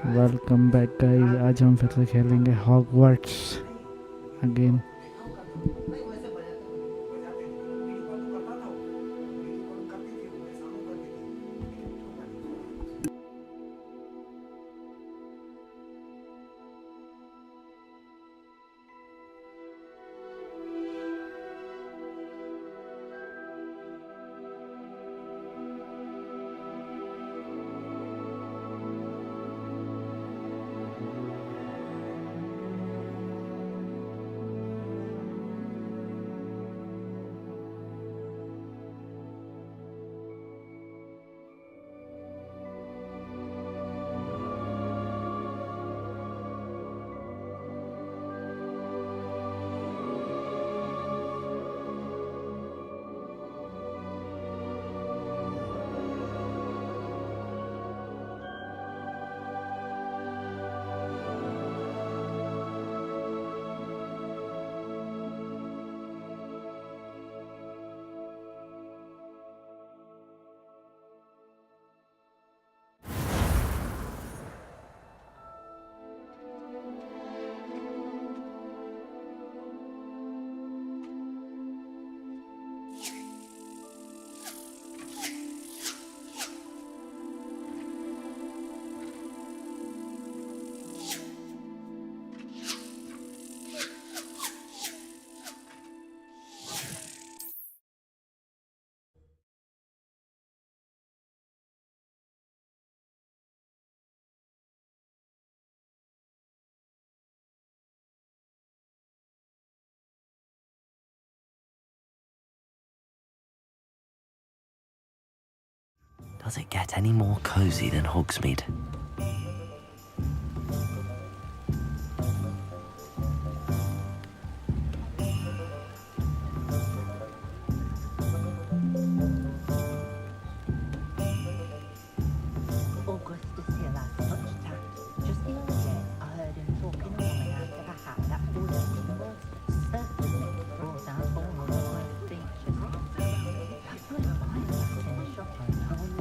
Welcome back guys. आज हम फिर से खेलेंगे Hogwarts again. Does it get any more cozy than Hogsmeade? Augustus here has such tact. Just the other day, I heard him talking a woman out of a hat that was certainly brought out all of my features. That's what I left in the shop and how you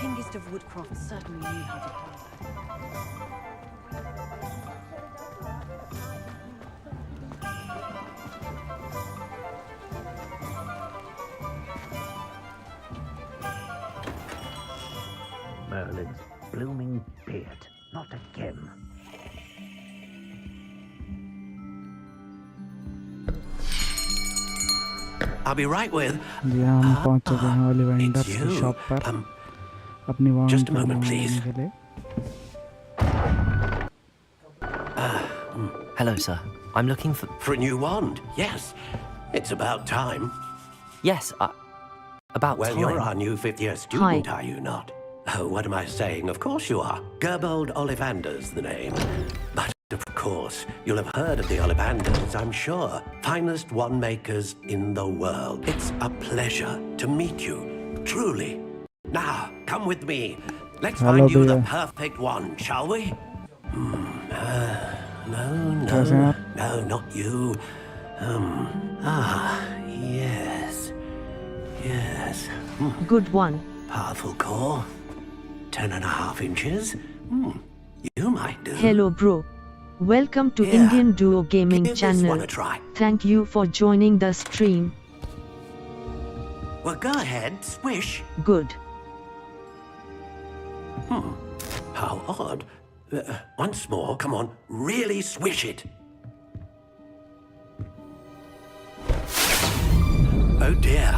Hengist of Woodcroft certainly knew how to play Merlin's blooming beard, not again. I'll be right with. जी हाँ, हम पहुंच चुके हैं ओलिवेंडर्स की shop पर अपनी वांड just a moment, please. के लिए। Hello, sir. I'm looking for... For a new wand, yes. It's about time. Yes, about Well, time. you're our new fifth-year student, are you not? Oh, what am I saying? Of course you are. Gerbold Ollivander's the name. But, of course, you'll have heard of the Ollivanders, I'm sure. Finest wand makers in the world. It's a pleasure to meet you, truly. Now, come with me. Let's Hello, find you dear. the perfect wand, shall we? कैसे हैं आप? No, not you. Yes. Yes. Good one. Powerful core. 10.5 inches. You might do. Hello bro. Welcome to Yeah. Indian Duo Gaming Give this one channel. a try. Thank you for joining the stream. Well, go ahead, swish. Good. How odd. Once more, come on, really swish it. Oh dear.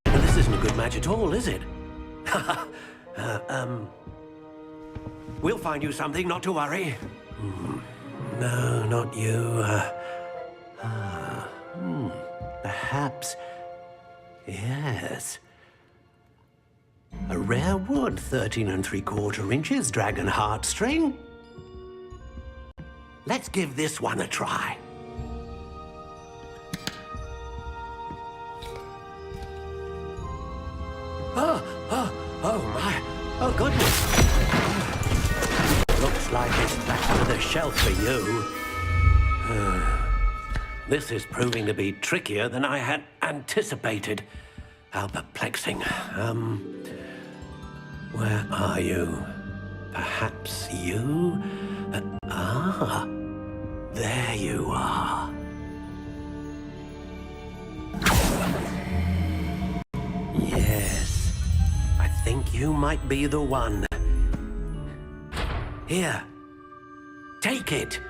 Well, this isn't a good match at all, is it? We'll find you something, not to worry. No, not you. Perhaps. Yes. A rare wood, 13 3/4 inches, dragon heartstring. Let's give this one a try. Oh my. Oh, goodness. Looks like it's back to the shelf for you. This is proving to be trickier than I had anticipated. How perplexing. Where are you? Perhaps you? There you are. Yes, I think you might be the one. Here, take it.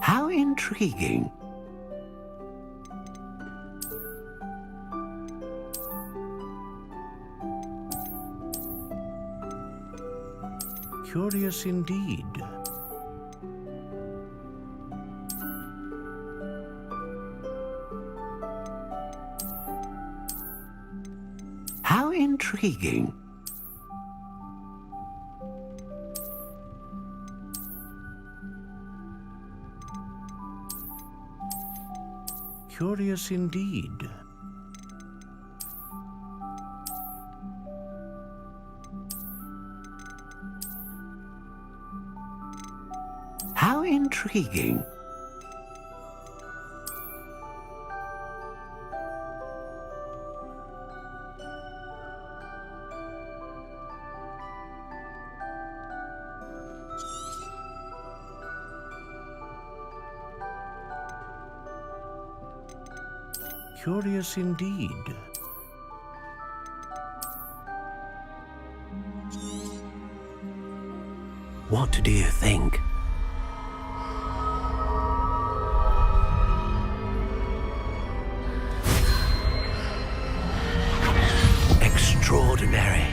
How intriguing. Curious indeed. How intriguing. Curious indeed. How intriguing. Curious indeed. What do you think? Extraordinary.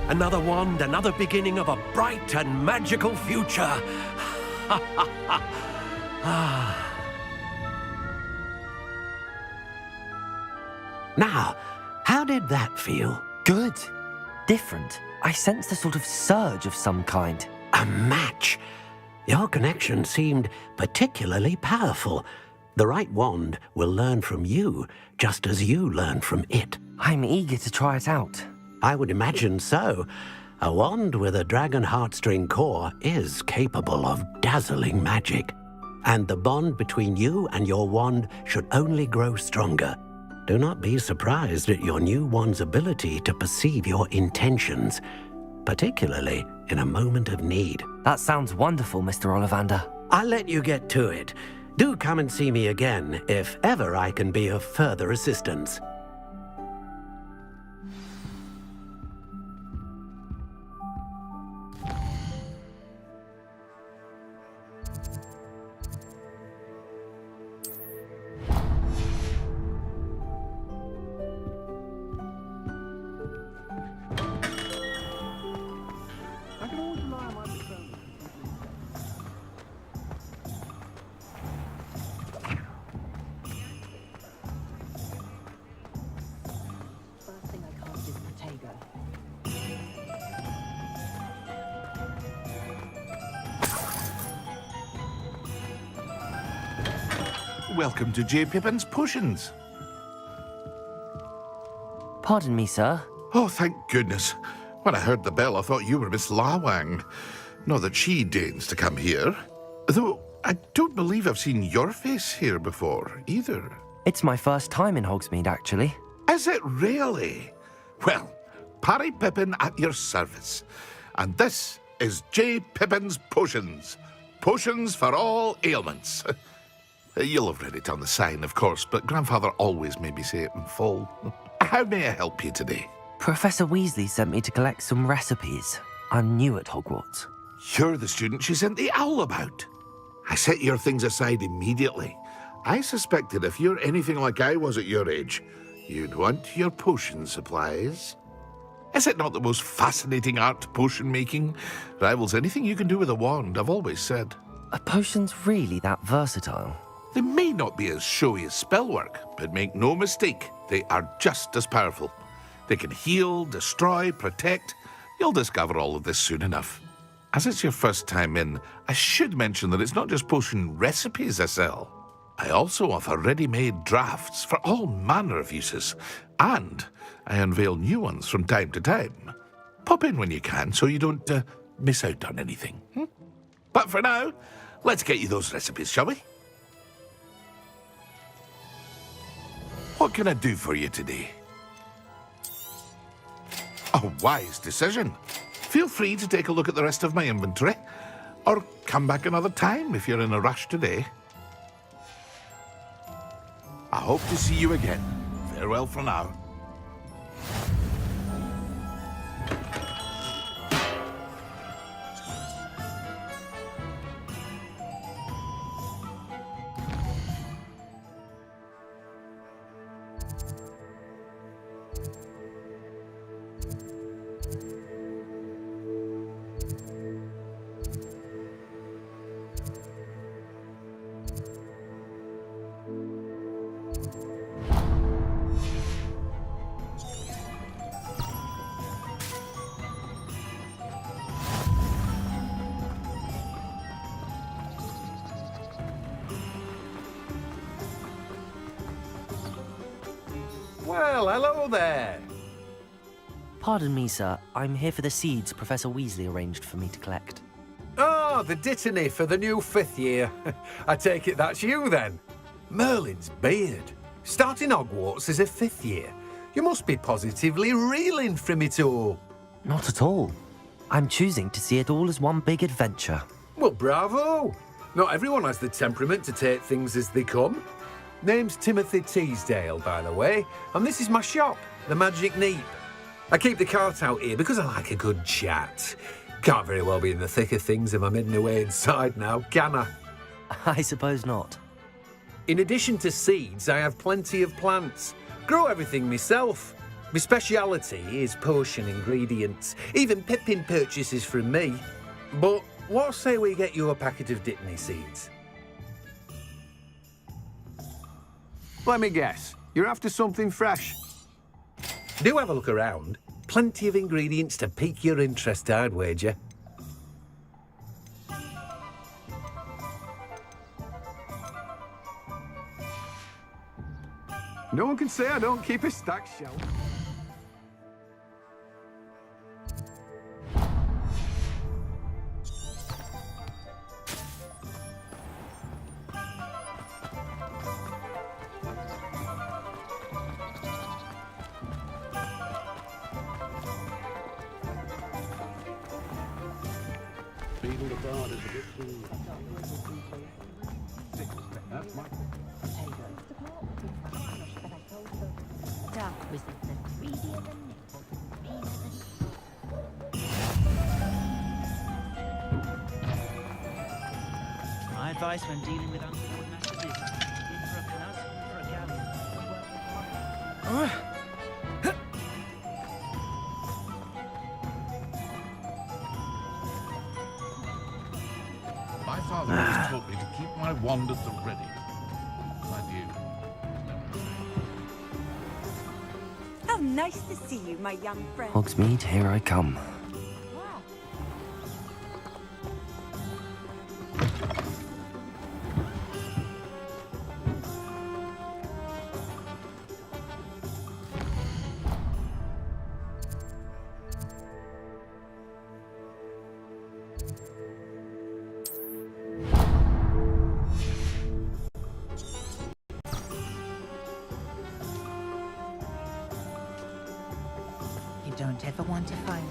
Another wand, another beginning of a bright and magical future. Now, how did that feel? Good. Different. I sensed a sort of surge of some kind. A match. Your connection seemed particularly powerful. The right wand will learn from you, just as you learn from it. I'm eager to try it out. I would imagine so. A wand with a dragon heartstring core is capable of dazzling magic. And the bond between you and your wand should only grow stronger. Do not be surprised at your new wand's ability to perceive your intentions, particularly in a moment of need. That sounds wonderful, Mr. Ollivander. I'll let you get to it. Do come and see me again if ever I can be of further assistance. First thing I cast is Protego. Welcome to J. Pippin's Potions. Pardon me, sir. Oh, thank goodness. When I heard the bell, I thought you were Miss Lawang. Not that she deigns to come here. Though, I don't believe I've seen your face here before, either. It's my first time in Hogsmeade, actually. Is it really? Well, Parry Pippin at your service. And this is J. Pippin's Potions. Potions for all ailments. You'll have read it on the sign, of course, but Grandfather always made me say it in full. How may I help you today? Professor Weasley sent me to collect some recipes. I'm new at Hogwarts. You're the student she sent the owl about. I set your things aside immediately. I suspected if you're anything like I was at your age, you'd want your potion supplies. Is it not the most fascinating art, potion making? Rivals anything you can do with a wand, I've always said. Are potions really that versatile? They may not be as showy as spellwork, but make no mistake, they are just as powerful. They can heal, destroy, protect. You'll discover all of this soon enough. As it's your first time in, I should mention that it's not just potion recipes I sell. I also offer ready-made drafts for all manner of uses, and I unveil new ones from time to time. Pop in when you can so you don't miss out on anything. But for now, let's get you those recipes, shall we? What can I do for you today? A wise decision. Feel free to take a look at the rest of my inventory, or come back another time if you're in a rush today. I hope to see you again. Farewell for now. Well, hello there. Pardon me, sir. I'm here for the seeds Professor Weasley arranged for me to collect. Oh, the dittany for the new 5th year. I take it that's you then. Merlin's beard. Starting Hogwarts as a 5th year. You must be positively reeling from it all. Not at all. I'm choosing to see it all as one big adventure. Well, bravo. Not everyone has the temperament to take things as they come. Name's Timothy Teasdale, by the way, and this is my shop, the Magic Neep. I keep the cart out here because I like a good chat. Can't very well be in the thick of things if I'm hidden away inside now, can I? I suppose not. In addition to seeds, I have plenty of plants. Grow everything myself. My speciality is potion ingredients. Even Pippin purchases from me. But what say we get you a packet of Dittany seeds? Let me guess. You're after something fresh. Do have a look around. Plenty of ingredients to pique your interest, I'd wager. No one can say I don't keep a stacked shelf. My advice when dealing with untoward matters is in for a canal, for a galley. My father always taught me to keep my wand at the ready. Mind you. How nice to see you, my young friend. Hogsmeade, here I come. You don't ever want to find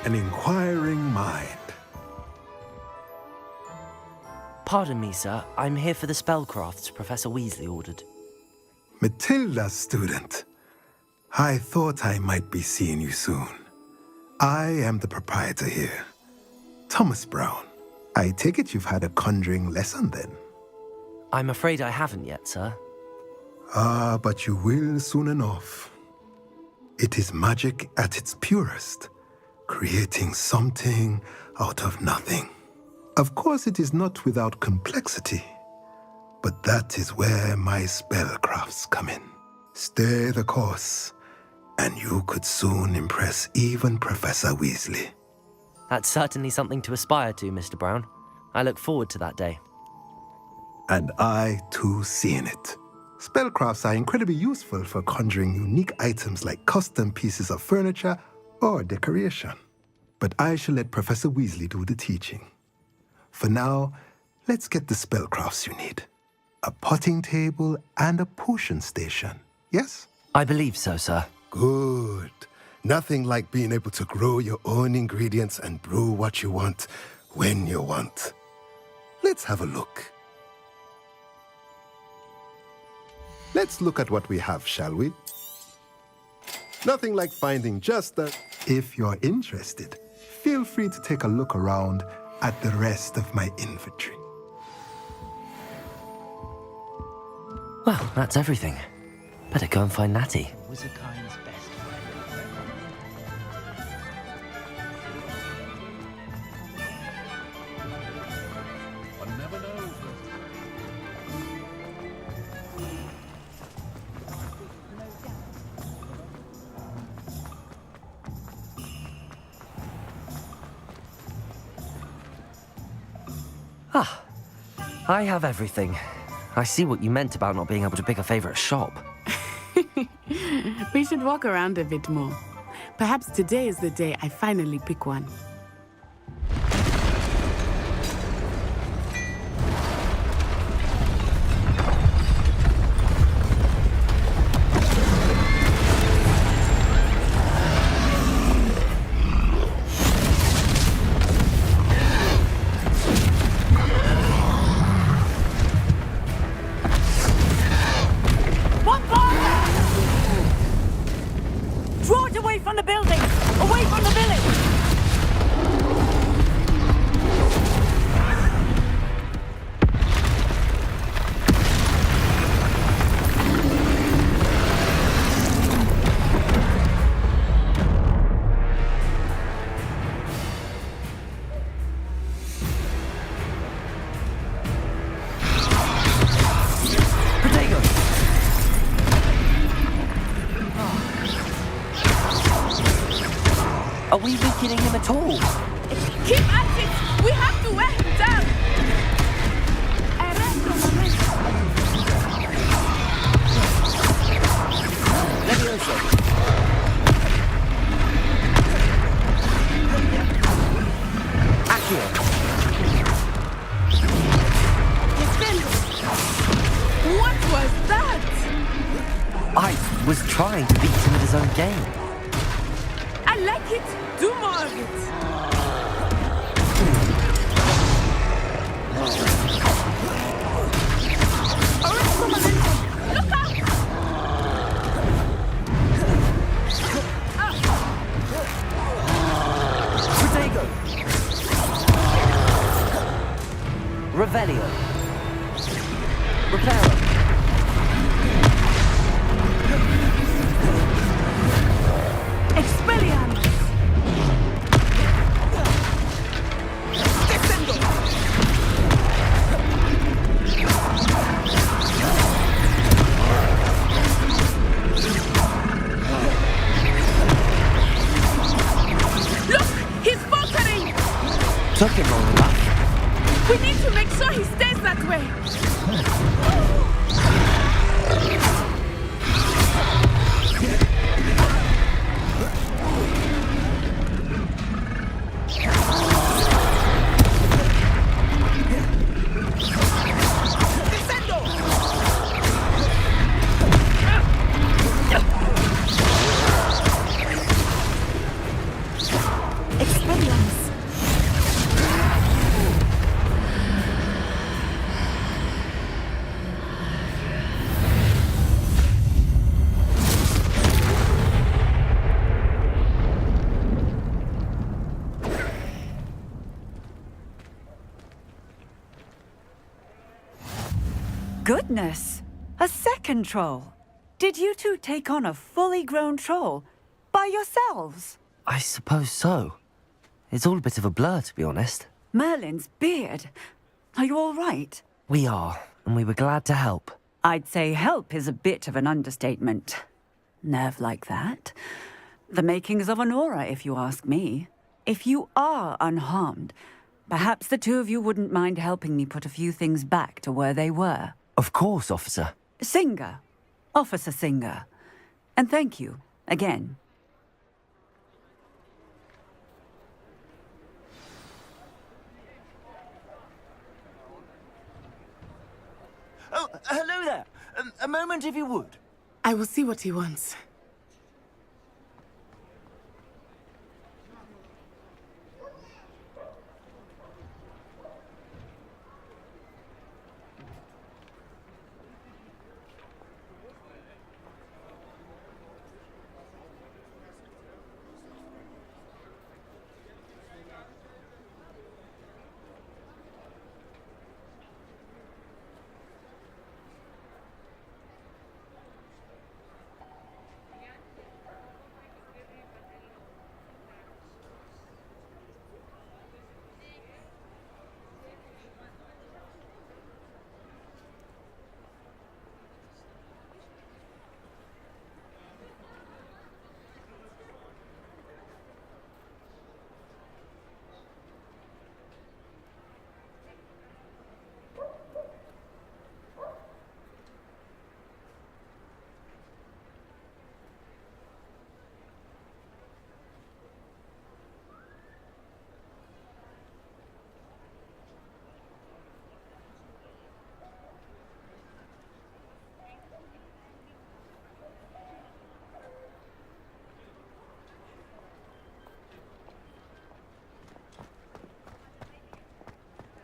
An inquiring mind. Pardon me, sir. I'm here for the spellcrafts Professor Weasley ordered. Matilda, student. I thought I might be seeing you soon. I am the proprietor here, Thomas Brown. I take it you've had a conjuring lesson then? I'm afraid I haven't yet, sir. Ah, but you will soon enough. It is magic at its purest, creating something out of nothing. Of course, it is not without complexity, but that is where my spellcrafts come in. Stay the course, and you could soon impress even Professor Weasley. That's certainly something to aspire to, Mr. Brown. I look forward to that day. And I, too, seeing it. Spellcrafts are incredibly useful for conjuring unique items like custom pieces of furniture or decoration. But I shall let Professor Weasley do the teaching. For now, let's get the spellcrafts you need. A potting table and a potion station, yes? I believe so, sir. Good. Nothing like being able to grow your own ingredients and brew what you want when you want. Let's have a look. Let's look at what we have, shall we? Nothing like finding just the... If you're interested, feel free to take a look around at the rest of my inventory. Well, that's everything. Better go and find Natty. Wizardkind's best friend. One never knows. Ah, I have everything. I see what you meant about not being able to pick a favorite shop. We should walk around a bit more. Perhaps today is the day I finally pick one. Draw it away from the building! Away from the village! Are we weakening him at all? Keep at it! We have to wear him down! What was that? I was trying to beat him at his own game. I like it. Do more of it. Look out! Protego! Revelio! Reparo! Expelliarmus! Look! He's faltering! Took him long enough. We need to make sure he stays that way! Goodness! A second troll! Did you two take on a fully grown troll by yourselves? I suppose so. It's all a bit of a blur, to be honest. Merlin's beard. Are you all right? We are, and we were glad to help. I'd say help is a bit of an understatement. Nerve like that. The makings of an aura, if you ask me. If you are unharmed, perhaps the two of you wouldn't mind helping me put a few things back to where they were. Of course, officer. Singer. Officer Singer. And thank you, again. Oh, hello there. A moment, if you would. I will see what he wants.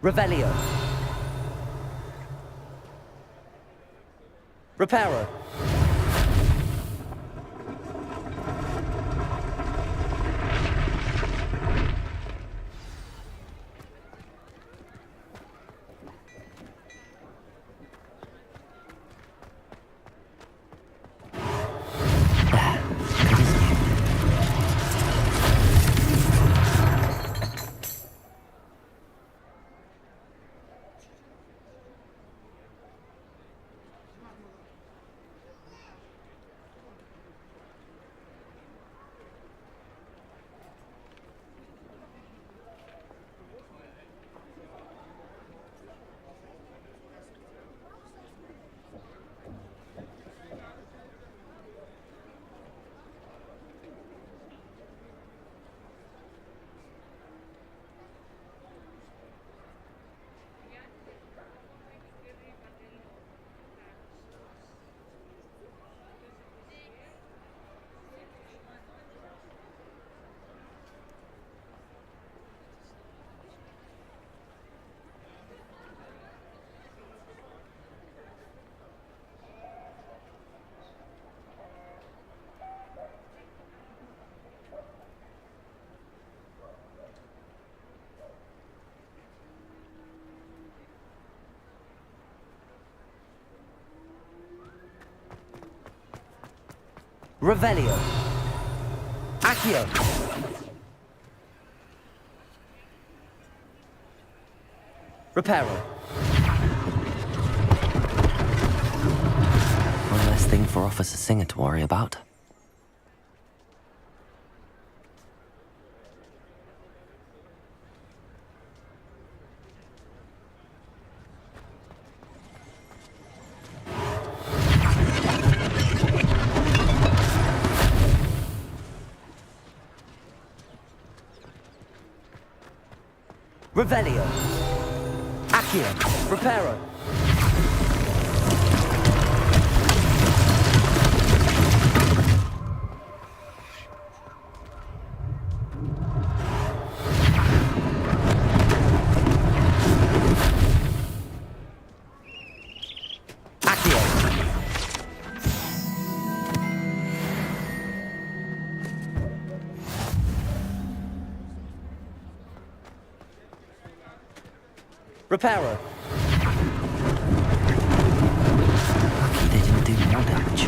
Revelio. Reparo. Revelio. Accio. Reparo. One less thing for Officer Singer to worry about. Revelio. Accio. Reparo. Accio. Reparo. no damage.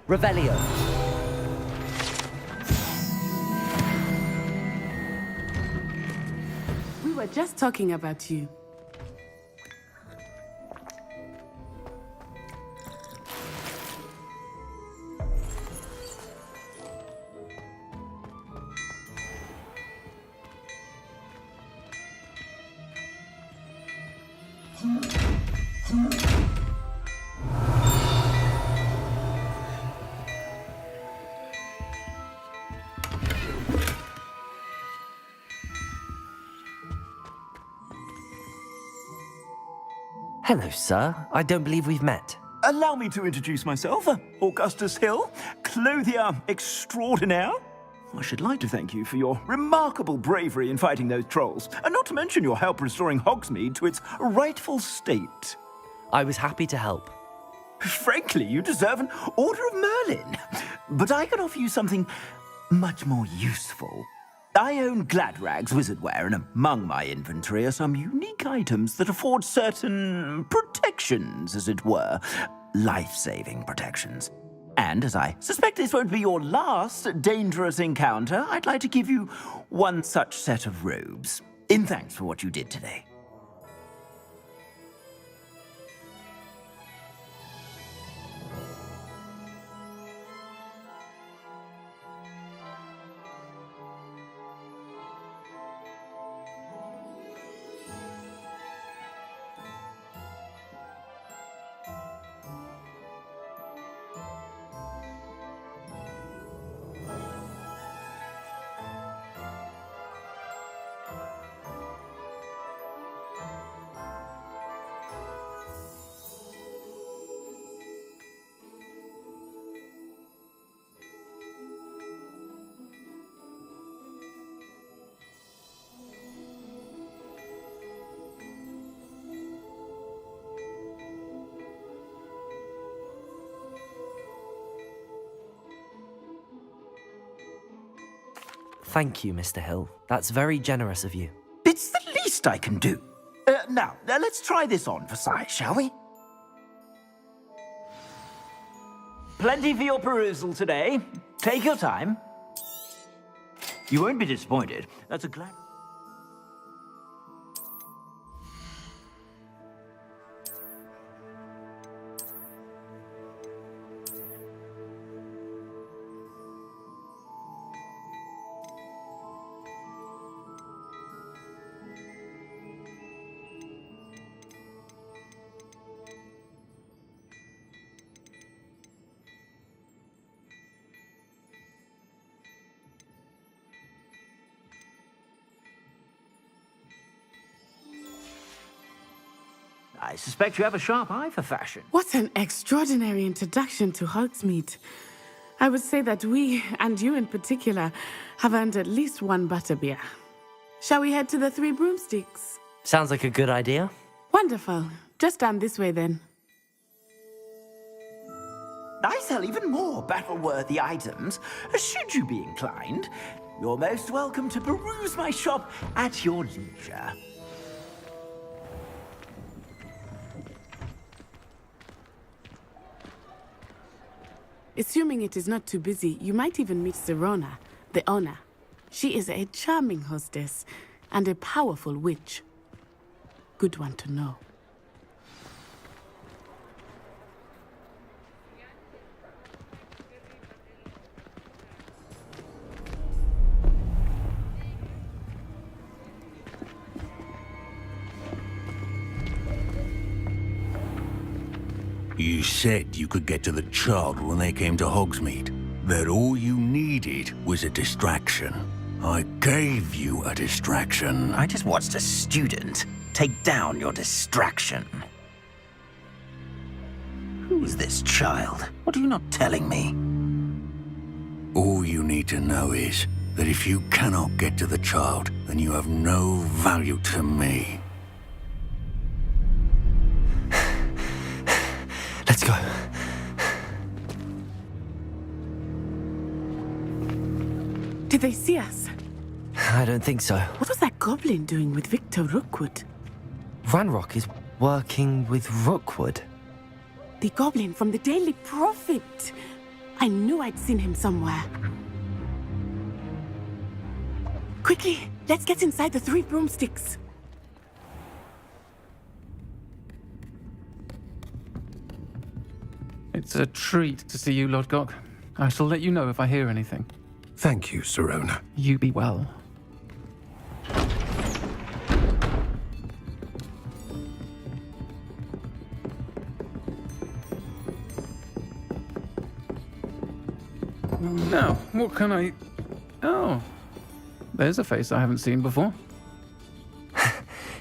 Revelio. We were just talking about you. Hello, sir. I don't believe we've met. Allow me to introduce myself, Augustus Hill, clothier extraordinaire. I should like to thank you for your remarkable bravery in fighting those trolls, and not to mention your help restoring Hogsmeade to its rightful state. I was happy to help. Frankly, you deserve an Order of Merlin. But I can offer you something much more useful. I own Gladrag's wizardware, and among my inventory are some unique items that afford certain protections, as it were. Life-saving protections. And as I suspect this won't be your last dangerous encounter, I'd like to give you one such set of robes, in thanks for what you did today. Thank you, Mr. Hill. That's very generous of you. It's the least I can do. Now, let's try this on for size, shall we? Plenty for your perusal today. Take your time. You won't be disappointed. That's a glad... I suspect you have a sharp eye for fashion. What an extraordinary introduction to Hogsmeade. I would say that we, and you in particular, have earned at least one butterbeer. Shall we head to the Three Broomsticks? Sounds like a good idea. Wonderful. Just down this way then. I sell even more battle-worthy items, should you be inclined. You're most welcome to peruse my shop at your leisure. Assuming it is not too busy, you might even meet Sirona, the owner. She is a charming hostess and a powerful witch. Good one to know. You said you could get to the child when they came to Hogsmeade. That all you needed was a distraction. I gave you a distraction. I just watched a student take down your distraction. Who is this child? What are you not telling me? All you need to know is that if you cannot get to the child, then you have no value to me. Did they see us? I don't think so. What was that goblin doing with Victor Rookwood? Ranrock is working with Rookwood. The goblin from the Daily Prophet. I knew I'd seen him somewhere. Quickly, let's get inside the three broomsticks. It's a treat to see you, Lodgok. I shall let you know if I hear anything. Thank you, Sirona. You be well. Now, what can I... Oh, there's a face I haven't seen before.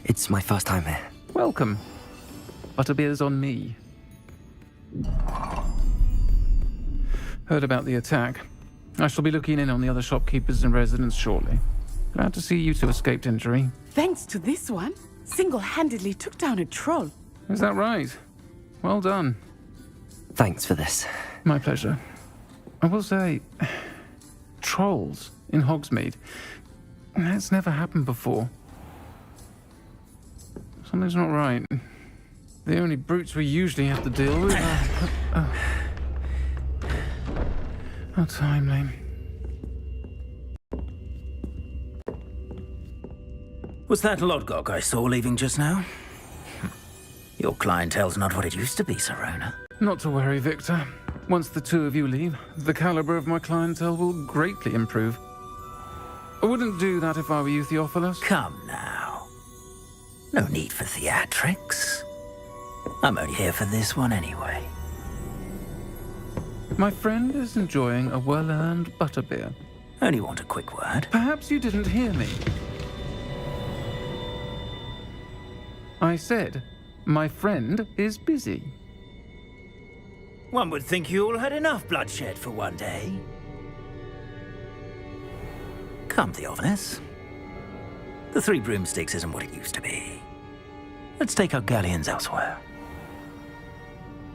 It's my first time here. Welcome. Butterbeer's on me. Heard about the attack. I shall be looking in on the other shopkeepers and residents shortly. Glad to see you two escaped injury. Thanks to this one, single-handedly took down a troll. Is that right? Well done. Thanks for this. My pleasure. I will say, trolls in Hogsmeade. That's never happened before. Something's not right. The only brutes we usually have to deal with are... How timely. Was that Lodgok I saw leaving just now? Your clientele's not what it used to be, Sirona. Not to worry, Victor. Once the two of you leave, the caliber of my clientele will greatly improve. I wouldn't do that if I were you, Theophilus. Come now. No need for theatrics. I'm only here for this one anyway. My friend is enjoying a well-earned butterbeer. Only want a quick word. Perhaps you didn't hear me. I said, my friend is busy. One would think you all had enough bloodshed for one day. Come, Theophilus. The Three Broomsticks isn't what it used to be. Let's take our galleons elsewhere.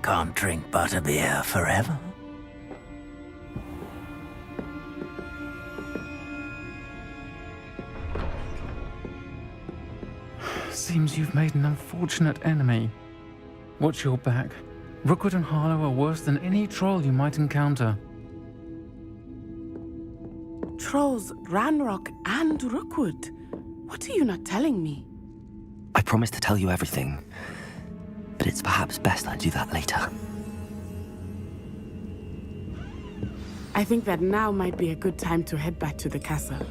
Can't drink butterbeer forever. Seems you've made an unfortunate enemy. Watch your back. Rookwood and Harlow are worse than any troll you might encounter. Trolls, Ranrock, and Rookwood. What are you not telling me? I promise to tell you everything, but it's perhaps best I do that later. I think that now might be a good time to head back to the castle.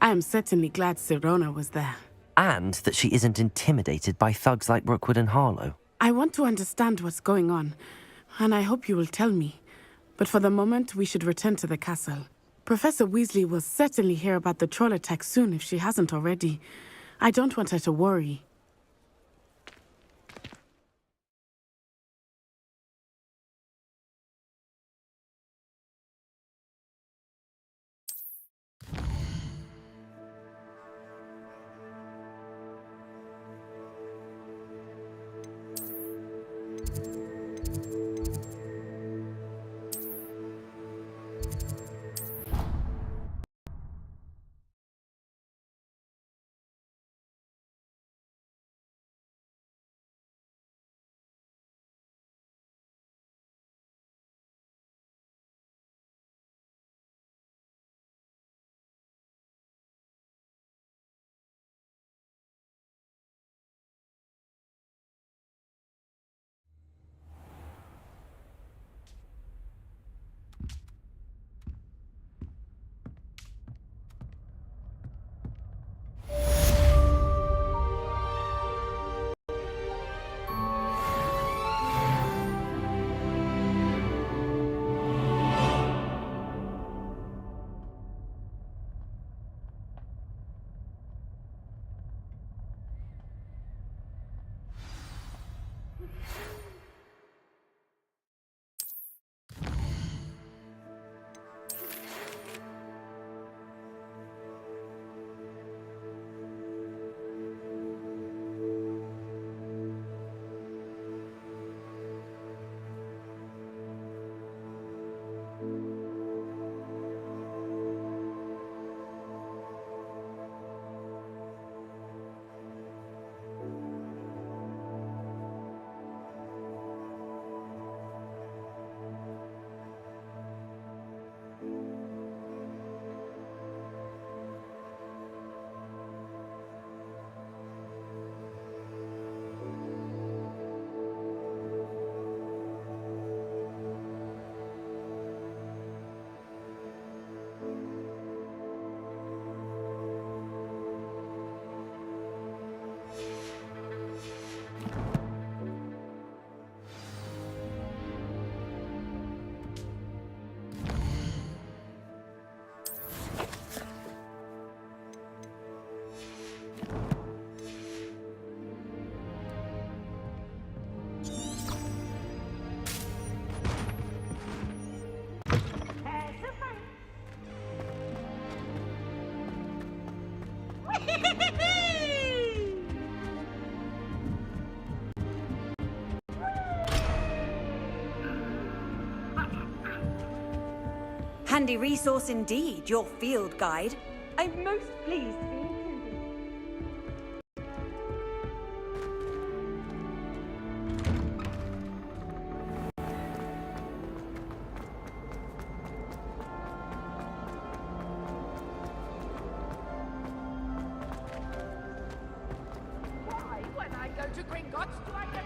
I am certainly glad Sirona was there. And that she isn't intimidated by thugs like Rookwood and Harlow. I want to understand what's going on, and I hope you will tell me. But for the moment, we should return to the castle. Professor Weasley will certainly hear about the troll attack soon if she hasn't already. I don't want her to worry. Handy resource indeed, your field guide. I'm most pleased to be included. Why, when I go to Gringotts, do I get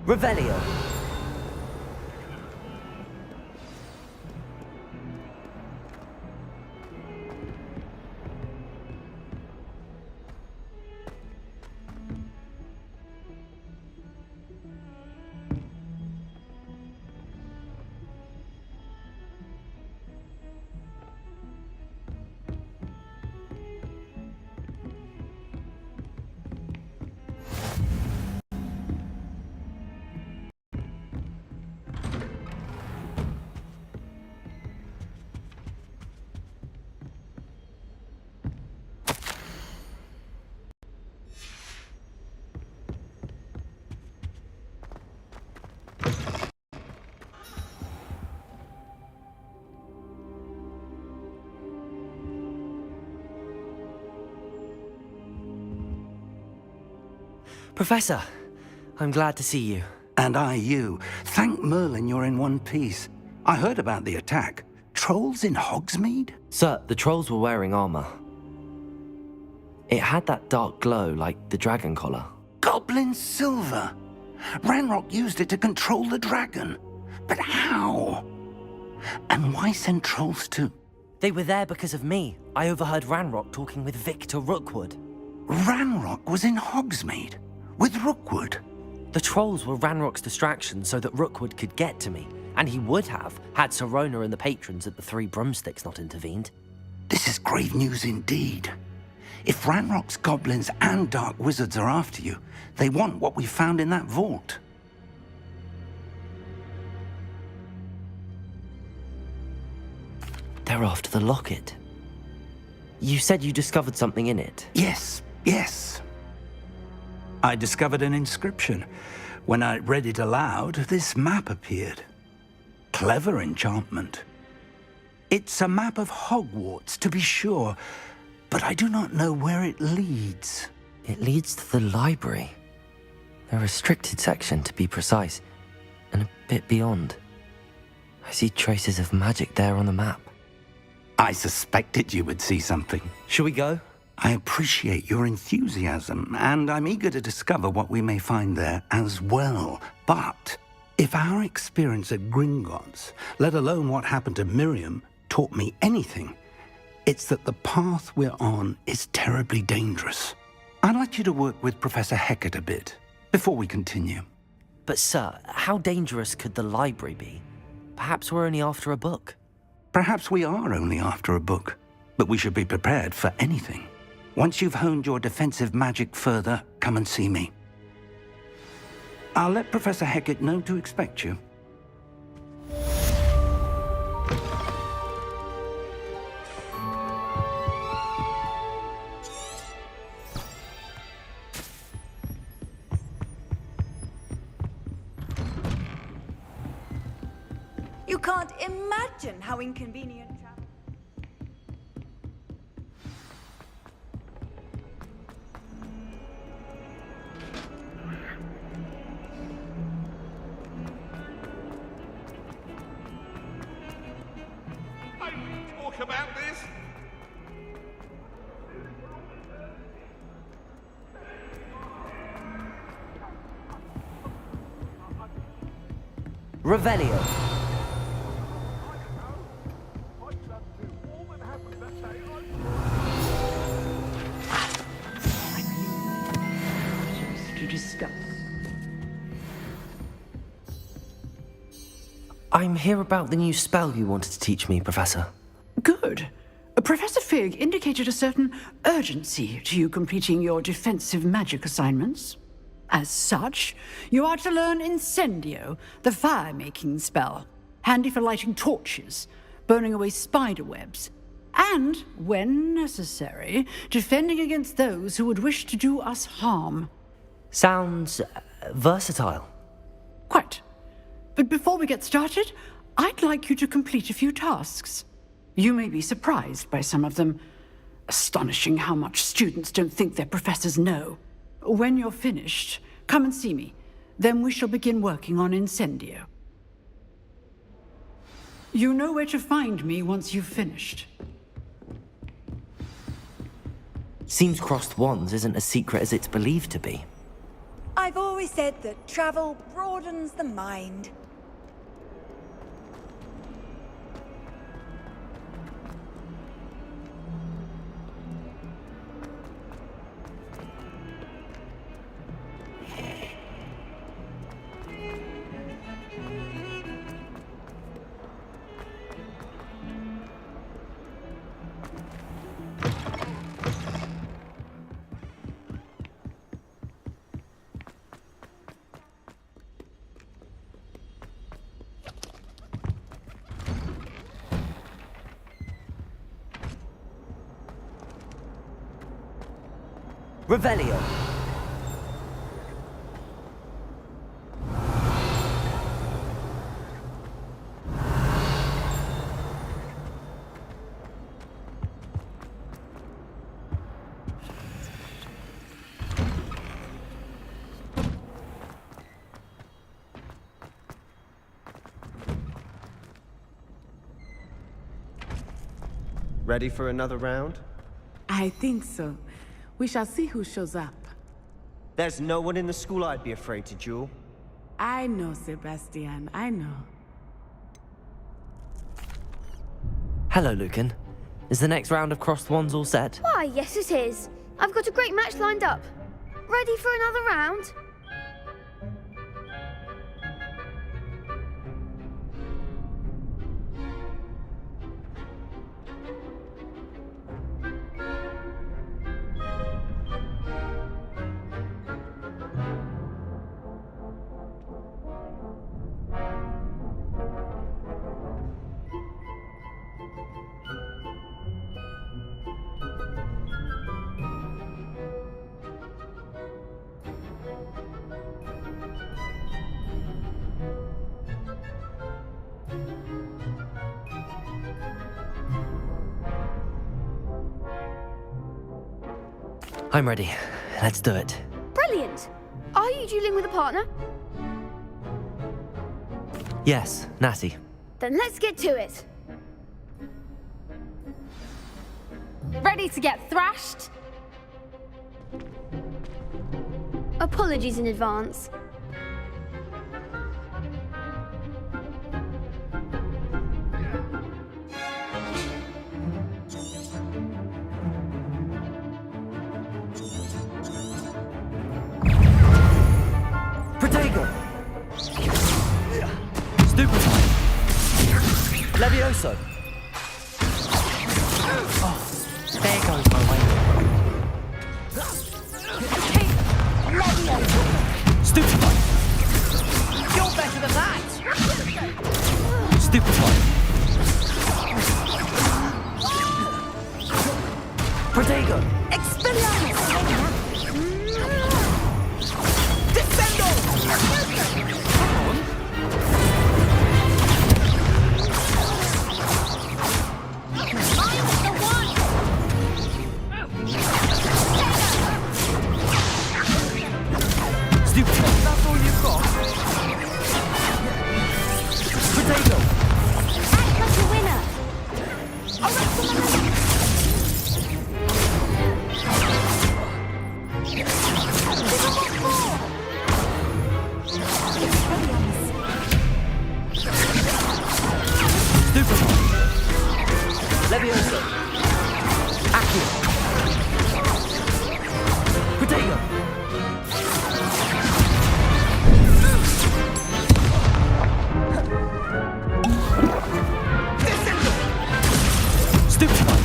Revelio. Professor, I'm glad to see you. And I you. Thank Merlin you're in one piece. I heard about the attack. trolls in Hogsmeade? Sir, the trolls were wearing armor. It had that dark glow like the dragon collar. Goblin silver! Ranrock used it to control the dragon. But how? And why send trolls too? They were there because of me. I overheard Ranrock talking with Victor Rookwood. Ranrock was in Hogsmeade? With Rookwood? The trolls were Ranrock's distraction so that Rookwood could get to me. And he would have, had Sirona and the patrons at the Three Broomsticks not intervened. This is grave news indeed. If Ranrock's goblins and dark wizards are after you, they want what we found in that vault. They're after the locket. You said you discovered something in it. Yes. I discovered an inscription. When I read it aloud, this map appeared. Clever enchantment. It's a map of Hogwarts, to be sure, but I do not know where it leads. It leads to the library. A restricted section, to be precise, and a bit beyond. I see traces of magic there on the map. I suspected you would see something. Shall we go? I appreciate your enthusiasm, and I'm eager to discover what we may find there as well. But if our experience at Gringotts, let alone what happened to Miriam, taught me anything, it's that the path we're on is terribly dangerous. I'd like you to work with Professor Hecat a bit before we continue. But sir, how dangerous could the library be? Perhaps we're only after a book. Perhaps we are only after a book, but we should be prepared for anything. Once you've honed your defensive magic further, come and see me. I'll let Professor Hecat know to expect you. You can't imagine how inconvenient travel. Talk about this? Revelio. To discuss. I'm here about the new spell you wanted to teach me, Professor. Good. Professor Fig indicated a certain urgency to you completing your defensive magic assignments. As such, you are to learn Incendio, the fire-making spell, handy for lighting torches, burning away spider webs, and, when necessary, defending against those who would wish to do us harm. Sounds versatile. Quite. But before we get started, I'd like you to complete a few tasks. You may be surprised by some of them. Astonishing how much students don't think their professors know. When you're finished, come and see me. Then we shall begin working on Incendio. You know where to find me once you've finished. Seems crossed wands isn't as secret as it's believed to be. I've always said that travel broadens the mind. Revelio. Ready for another round? I think so. We shall see who shows up. There's no one in the school I'd be afraid to duel. I know, Sebastian, I know. Hello, Lucan. Is the next round of crossed wands all set? Why, yes it is. I've got a great match lined up. Ready for another round? I'm ready. Let's do it. Brilliant! Are you dueling with a partner? Yes, Natty. Then let's get to it. Ready to get thrashed? Apologies in advance. Protego! Stupefy! Levioso! Oh, there goes my way. Stupefy! You're better than that! Stupefy! Protego! Expelliarmus! Descendo! Stupefy! That's all you've got? Protego! Act like a winner. Stupefy! Levioso! Accio! Protego! Stupefy!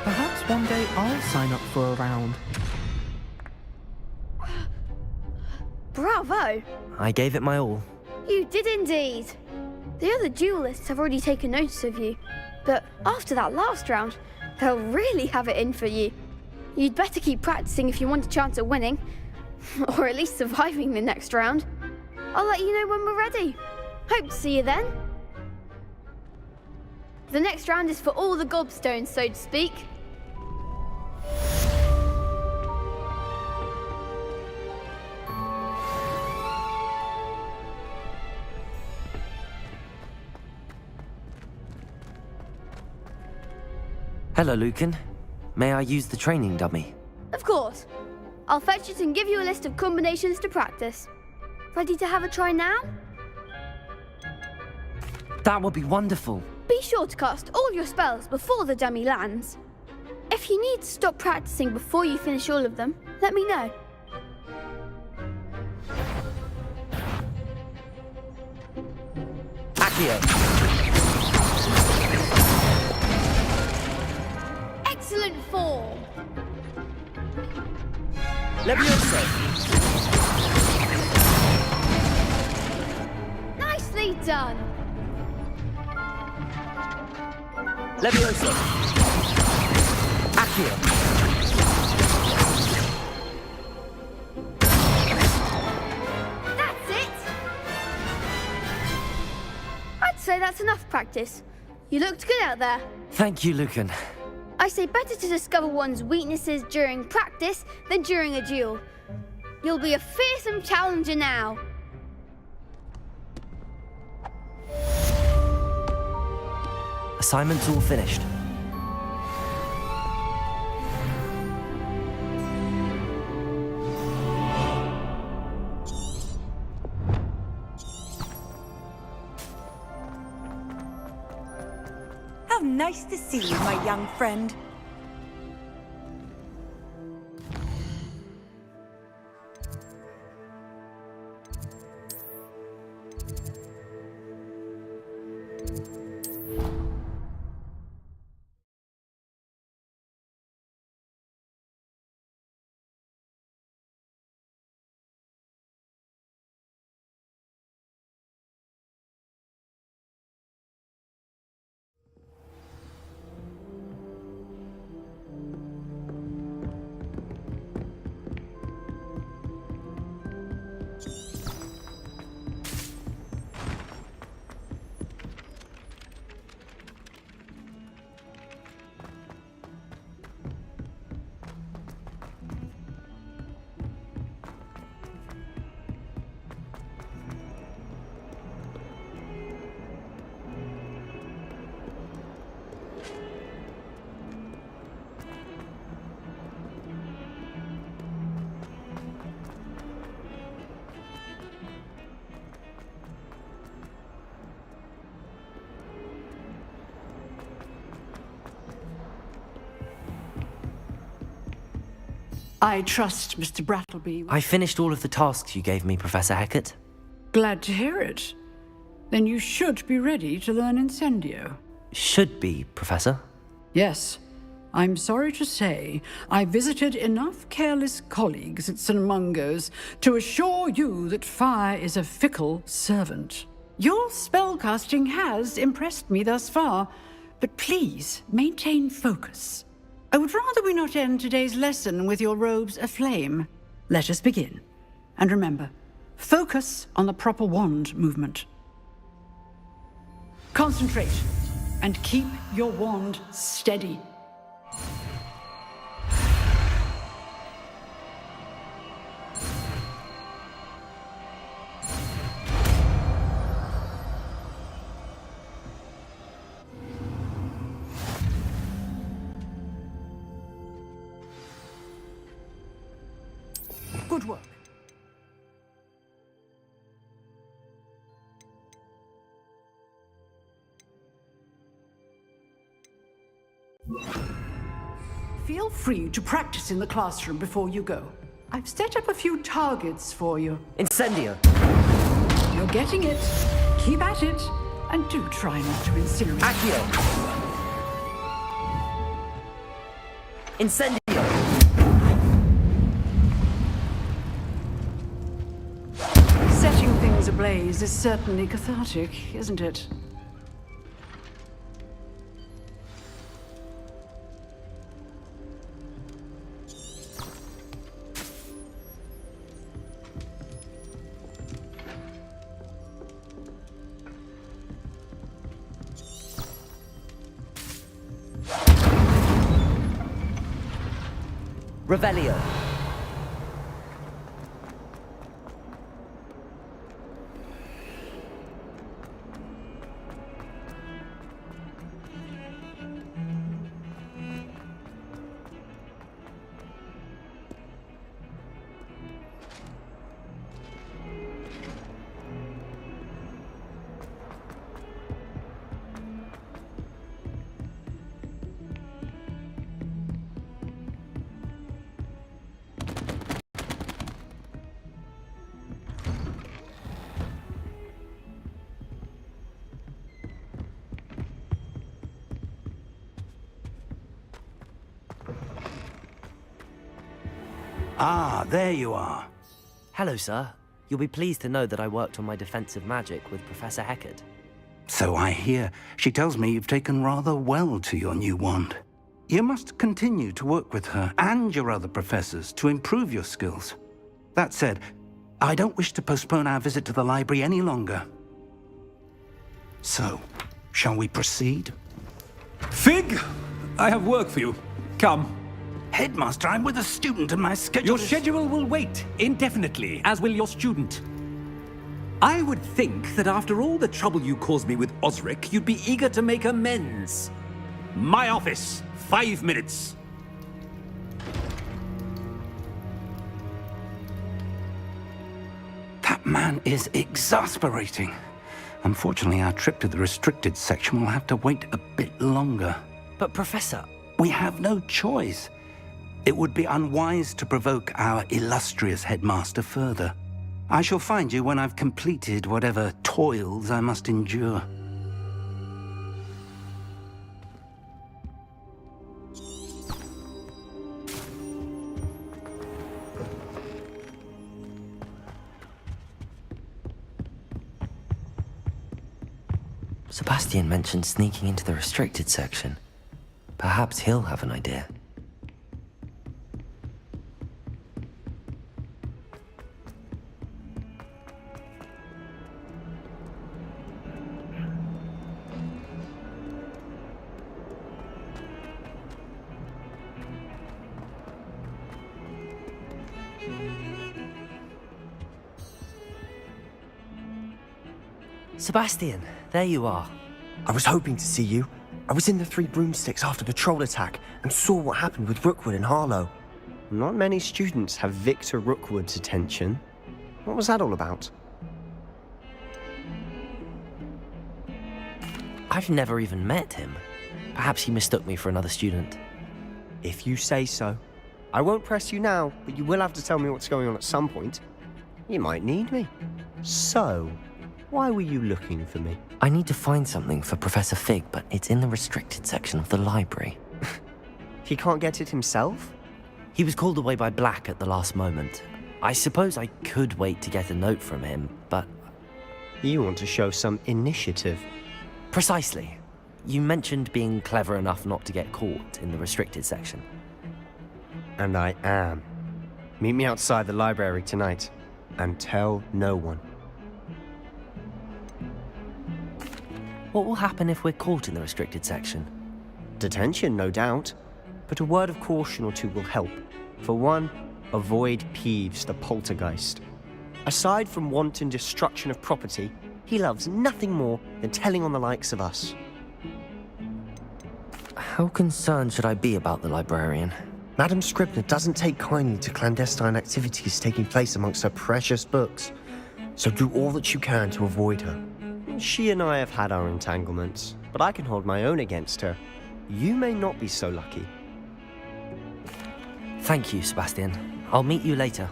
Perhaps one day I'll sign up for a round. Bravo! I gave it my all. You did indeed. The other duelists have already taken notice of you, but after that last round, they'll really have it in for you. You'd better keep practicing if you want a chance at winning, or at least surviving the next round. I'll let you know when we're ready. Hope to see you then. The next round is for all the gobstones, so to speak. Hello, Lucan. May I use the training dummy? Of course. I'll fetch it and give you a list of combinations to practice. Ready to have a try now? That would be wonderful. Be sure to cast all your spells before the dummy lands. If you need to stop practicing before you finish all of them, let me know. Accio! Excellent form! Levioso! Nicely done! Levioso! Accio! That's it! I'd say that's enough practice. You looked good out there. Thank you, Lucan. I say better to discover one's weaknesses during practice than during a duel. You'll be a fearsome challenger now. Assignment's all finished. How nice to see you, my young friend. I trust Mr. Brattleby. I finished all of the tasks you gave me, Professor Hecat. Glad to hear it. Then you should be ready to learn Incendio. Should be, Professor. Yes. I'm sorry to say, I visited enough careless colleagues at St. Mungo's to assure you that fire is a fickle servant. Your spellcasting has impressed me thus far, but please maintain focus. I would rather we not end today's lesson with your robes aflame. Let us begin. And remember, focus on the proper wand movement. Concentrate, and keep your wand steady. Good work. Feel free to practice in the classroom before you go. I've set up a few targets for you. Incendio! You're getting it. Keep at it. And do try not to incinerate. Accio! Incendio! Setting things ablaze is certainly cathartic, isn't it? Revelio. Ah, there you are. Hello, sir. You'll be pleased to know that I worked on my defensive magic with Professor Hecat. So I hear. She tells me you've taken rather well to your new wand. You must continue to work with her and your other professors to improve your skills. That said, I don't wish to postpone our visit to the library any longer. So, shall we proceed? Fig! I have work for you. Come. Headmaster, I'm with a student and my schedule Your is... schedule will wait indefinitely, as will your student. I would think that after all the trouble you caused me with Osric, you'd be eager to make amends. My office, 5 minutes. That man is exasperating. Unfortunately, our trip to the restricted section will have to wait a bit longer. But Professor... We have no choice. It would be unwise to provoke our illustrious headmaster further. I shall find you when I've completed whatever toils I must endure. Sebastian mentioned sneaking into the restricted section. Perhaps he'll have an idea. Sebastian, there you are. I was hoping to see you. I was in the Three Broomsticks after the troll attack and saw what happened with Rookwood and Harlow. Not many students have Victor Rookwood's attention. What was that all about? I've never even met him. Perhaps he mistook me for another student. If you say so. I won't press you now, but you will have to tell me what's going on at some point. You might need me. So, why were you looking for me? I need to find something for Professor Fig, but it's in the restricted section of the library. He can't get it himself? He was called away by Black at the last moment. I suppose I could wait to get a note from him, but... You want to show some initiative. Precisely. You mentioned being clever enough not to get caught in the restricted section. And I am. Meet me outside the library tonight, and tell no one. What will happen if we're caught in the restricted section? Detention, no doubt. But a word of caution or two will help. For one, avoid Peeves the poltergeist. Aside from wanton destruction of property, he loves nothing more than telling on the likes of us. How concerned should I be about the librarian? Madam Scribner doesn't take kindly to clandestine activities taking place amongst her precious books. So do all that you can to avoid her. She and I have had our entanglements, but I can hold my own against her. You may not be so lucky. Thank you, Sebastian. I'll meet you later.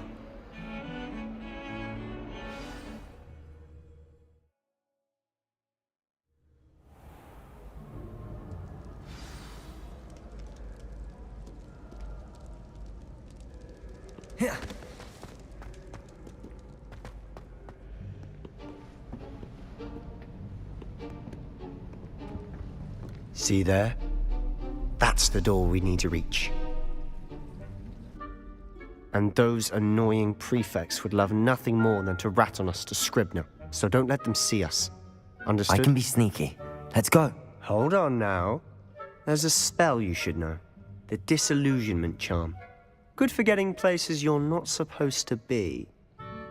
See there? That's the door we need to reach. And those annoying prefects would love nothing more than to rat on us to Scribner, so don't let them see us. Understood? I can be sneaky. Let's go. Hold on now. There's a spell you should know. The Disillusionment Charm. Good for getting places you're not supposed to be.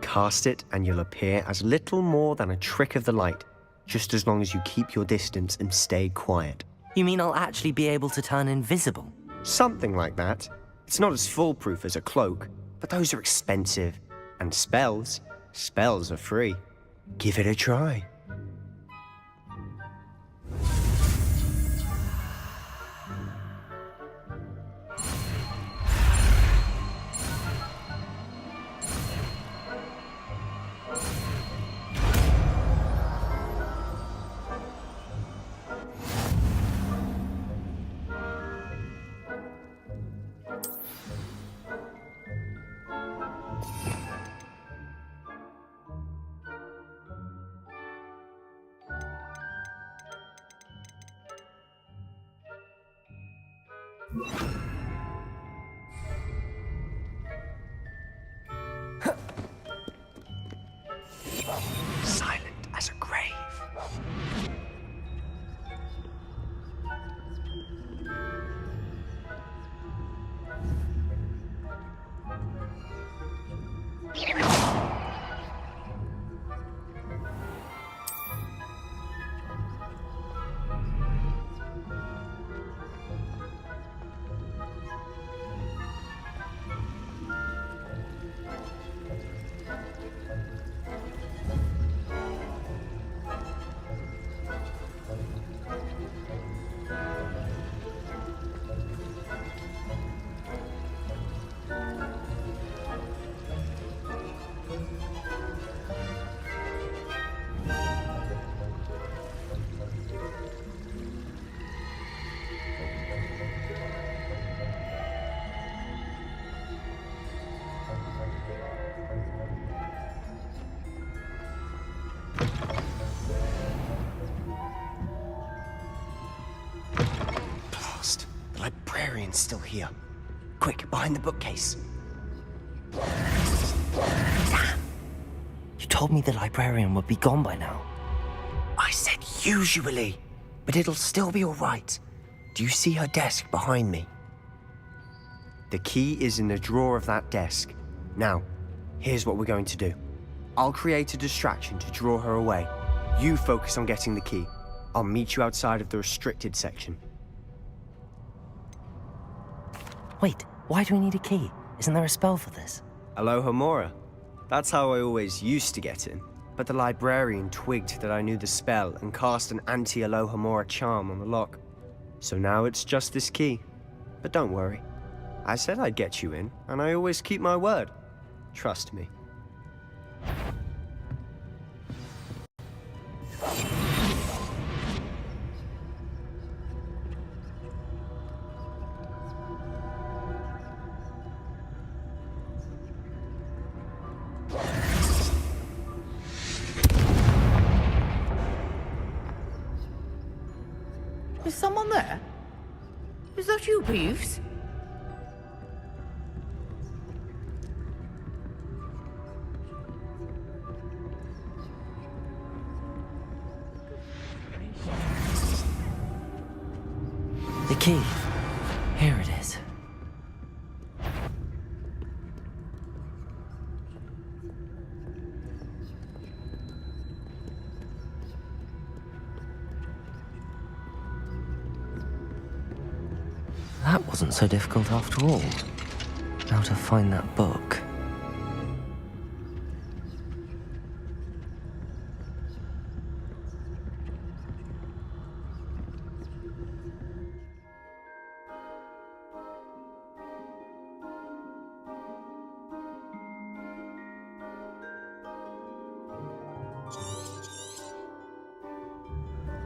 Cast it and you'll appear as little more than a trick of the light, just as long as you keep your distance and stay quiet. You mean I'll actually be able to turn invisible? Something like that. It's not as foolproof as a cloak, but those are expensive. And spells are free. Give it a try. Silent as a grave. It's still here. Quick, behind the bookcase. Damn! You told me the librarian would be gone by now. I said usually, but it'll still be all right. Do you see her desk behind me? The key is in the drawer of that desk. Now, here's what we're going to do. I'll create a distraction to draw her away. You focus on getting the key. I'll meet you outside of the restricted section. Wait, why do we need a key? Isn't there a spell for this? Alohomora. That's how I always used to get in. But the librarian twigged that I knew the spell and cast an anti-Alohomora charm on the lock. So now it's just this key. But don't worry. I said I'd get you in, and I always keep my word. Trust me. Is someone there? Is that you, Peeves? The key. Here it is. That wasn't so difficult after all. Now to find that book.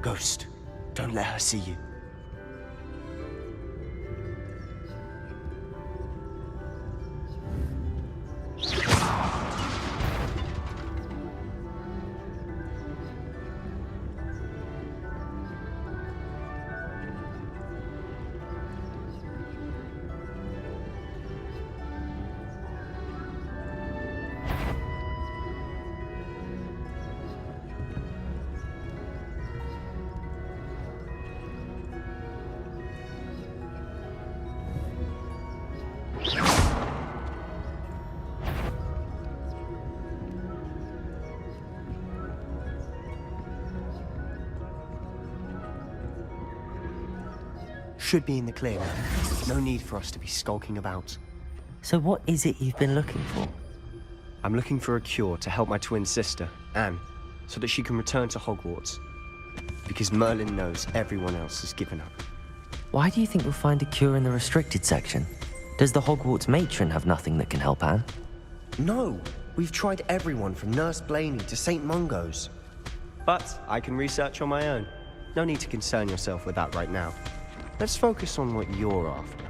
Ghost, don't let her see you. Should be in the clear now. No need for us to be skulking about. So what is it you've been looking for? I'm looking for a cure to help my twin sister, Anne, so that she can return to Hogwarts. Because Merlin knows everyone else has given up. Why do you think you'll find a cure in the restricted section? Does the Hogwarts matron have nothing that can help Anne? No! We've tried everyone from Nurse Blaney to St. Mungo's. But I can research on my own. No need to concern yourself with that right now. Let's focus on what you're after.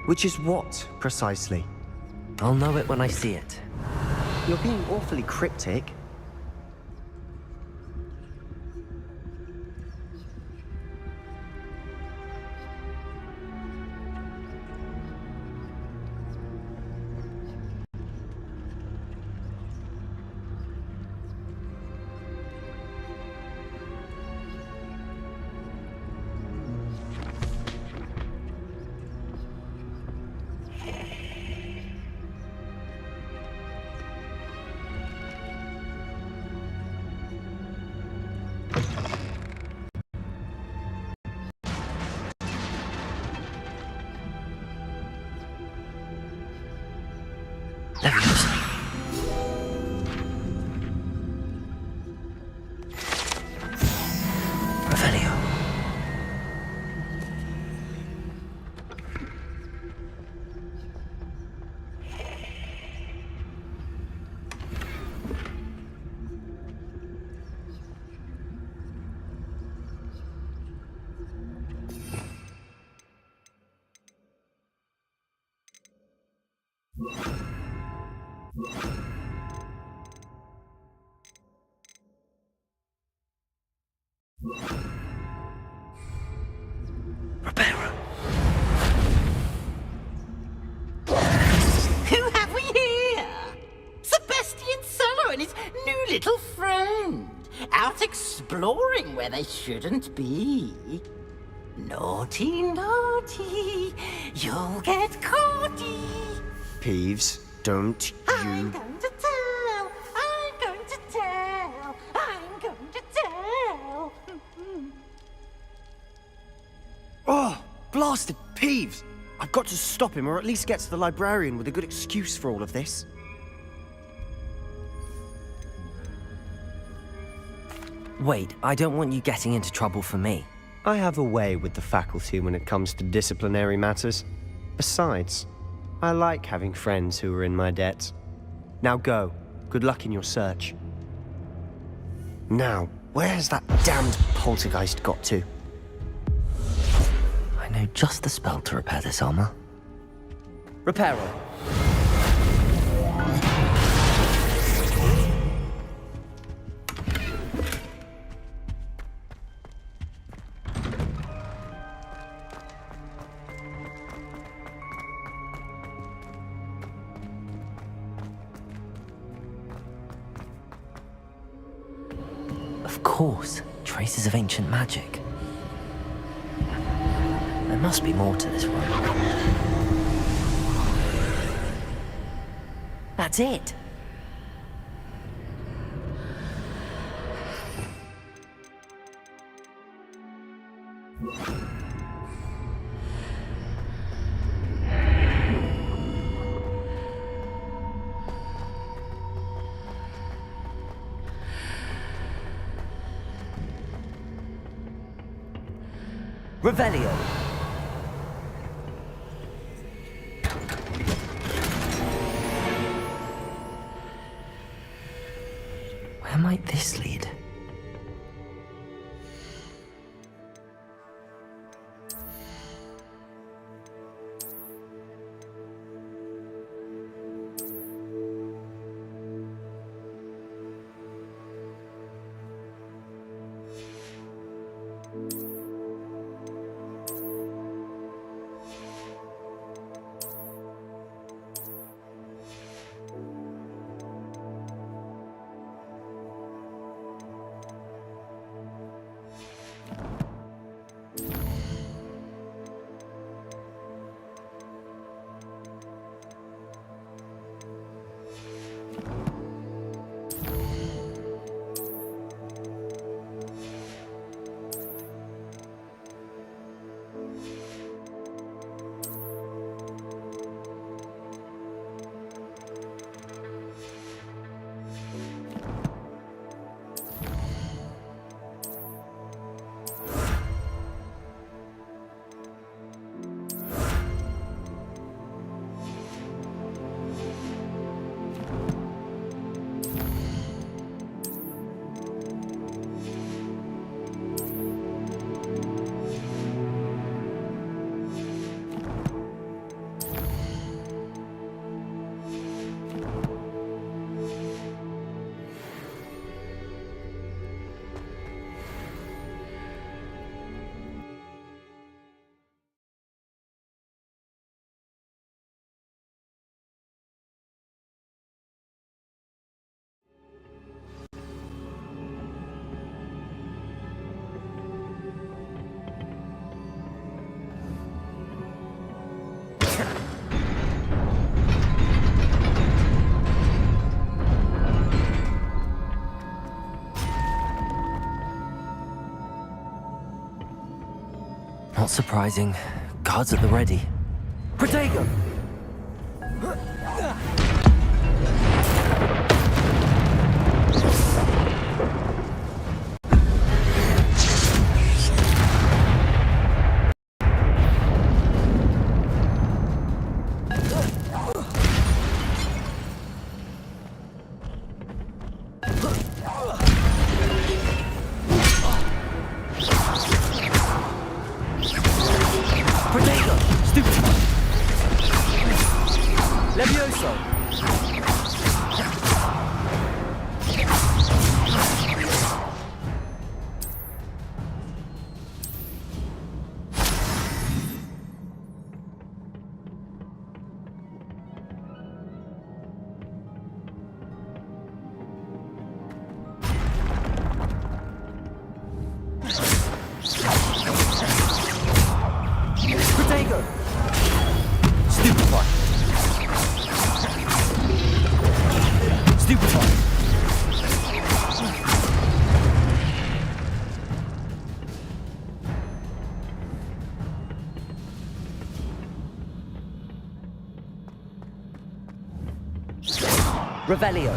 Which is what, precisely? I'll know it when I see it. You're being awfully cryptic. and his new little friend, out exploring where they shouldn't be. Naughty, naughty, you'll get caughty. Peeves, don't I'm you... going to tell, I'm going to tell, I'm going to tell. Oh, blasted Peeves! I've got to stop him, or at least get to the librarian with a good excuse for all of this. Wait, I don't want you getting into trouble for me. I have a way with the faculty when it comes to disciplinary matters. Besides, I like having friends who are in my debt. Now go. Good luck in your search. Now, where's that damned poltergeist got to? I know just the spell to repair this armor. Reparo. Of course, traces of ancient magic. There must be more to this one. That's it. Revelio. Where might this lead? Not surprising. Guards at the ready. Protego! Stupefy! Revelio.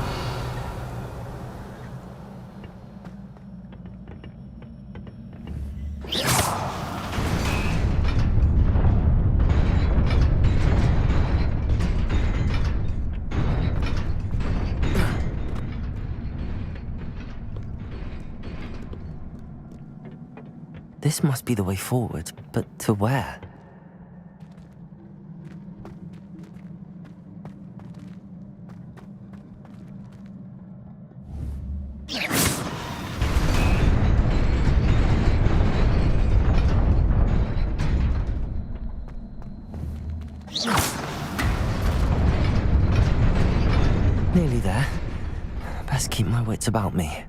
This must be the way forward, but to where? Nearly there. Best keep my wits about me.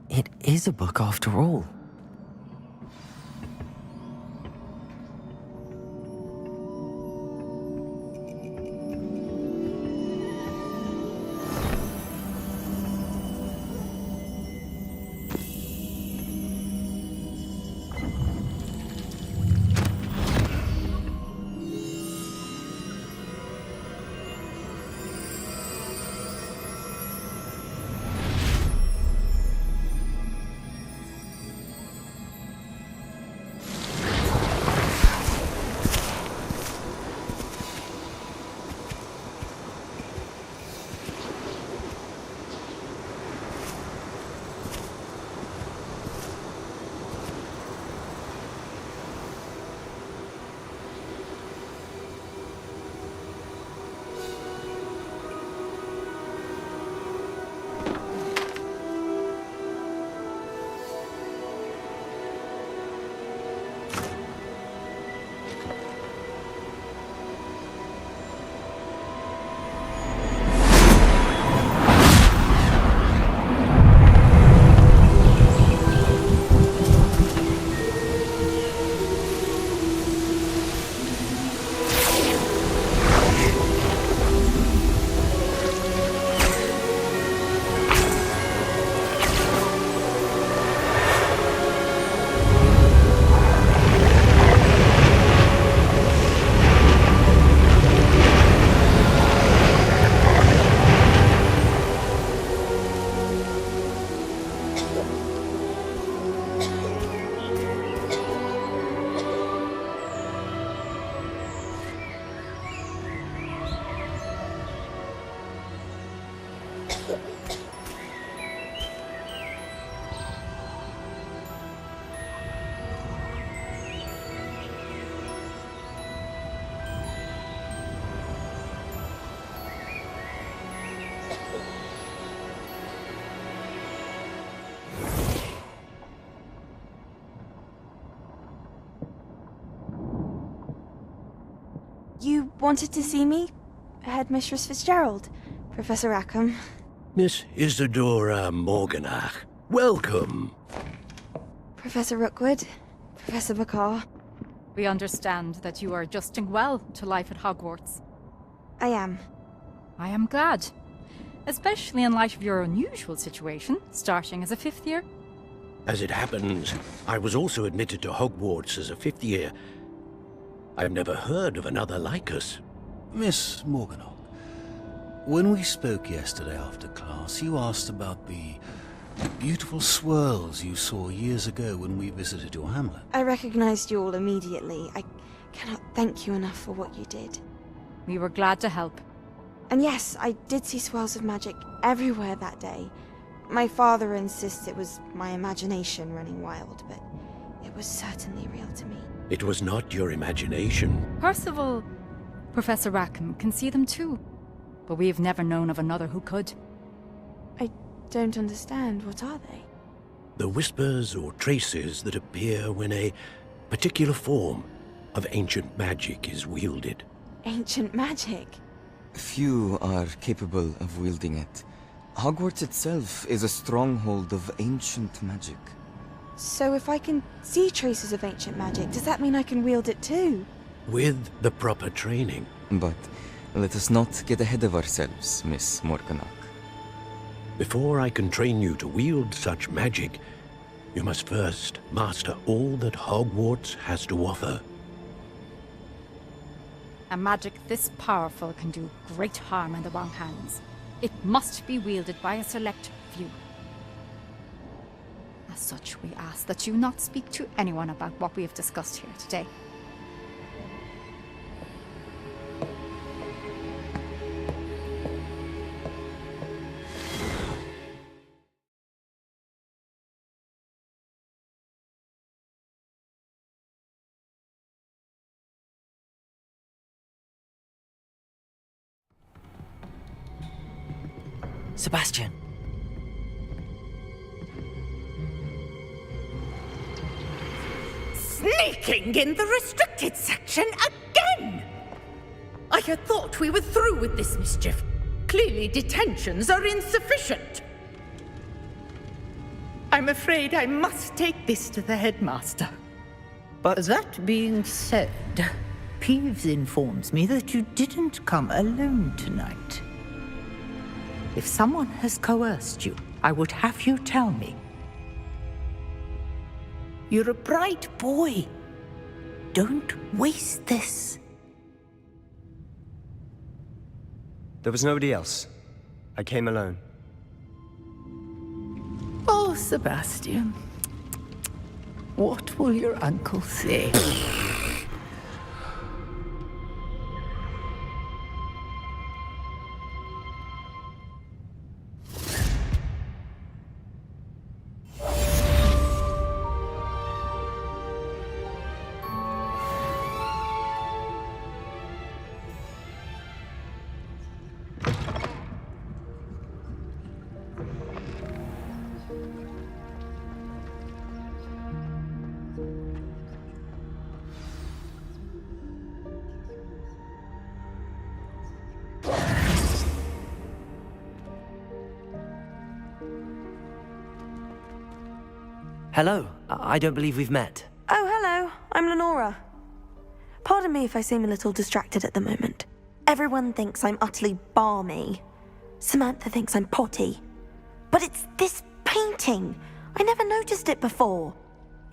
It is a book after all. You wanted to see me? Headmistress Fitzgerald, Professor Rackham. Miss Isadora Morganach, welcome. Professor Rookwood, Professor Bakar. We understand that you are adjusting well to life at Hogwarts. I am. I am glad. Especially in light of your unusual situation, starting as a 5th year. As it happens, I was also admitted to Hogwarts as a 5th year. I've never heard of another like us. Miss Morganach, when we spoke yesterday after class, you asked about the beautiful swirls you saw years ago when we visited your hamlet. I recognized you all immediately. I cannot thank you enough for what you did. We were glad to help. And yes, I did see swirls of magic everywhere that day. My father insists it was my imagination running wild, but it was certainly real to me. It was not your imagination. Percival, Professor Rackham can see them too. But we've never known of another who could. I don't understand. What are they? The whispers or traces that appear when a particular form of ancient magic is wielded. Ancient magic? Few are capable of wielding it. Hogwarts itself is a stronghold of ancient magic. So if I can see traces of ancient magic, does that mean I can wield it too? With the proper training. But let us not get ahead of ourselves, Miss Morganach. Before I can train you to wield such magic, you must first master all that Hogwarts has to offer. A magic this powerful can do great harm in the wrong hands. It must be wielded by a select few. As such, we ask that you not speak to anyone about what we have discussed here today. Sebastian! Sneaking in the restricted section again! I had thought we were through with this mischief. Clearly detentions are insufficient. I'm afraid I must take this to the headmaster. But that being said, Peeves informs me that you didn't come alone tonight. If someone has coerced you, I would have you tell me. You're a bright boy. Don't waste this. There was nobody else. I came alone. Oh, Sebastian. What will your uncle say? Hello. I don't believe we've met. Oh, hello. I'm Lenora. Pardon me if I seem a little distracted at the moment. Everyone thinks I'm utterly balmy. Samantha thinks I'm potty. But it's this painting. I never noticed it before.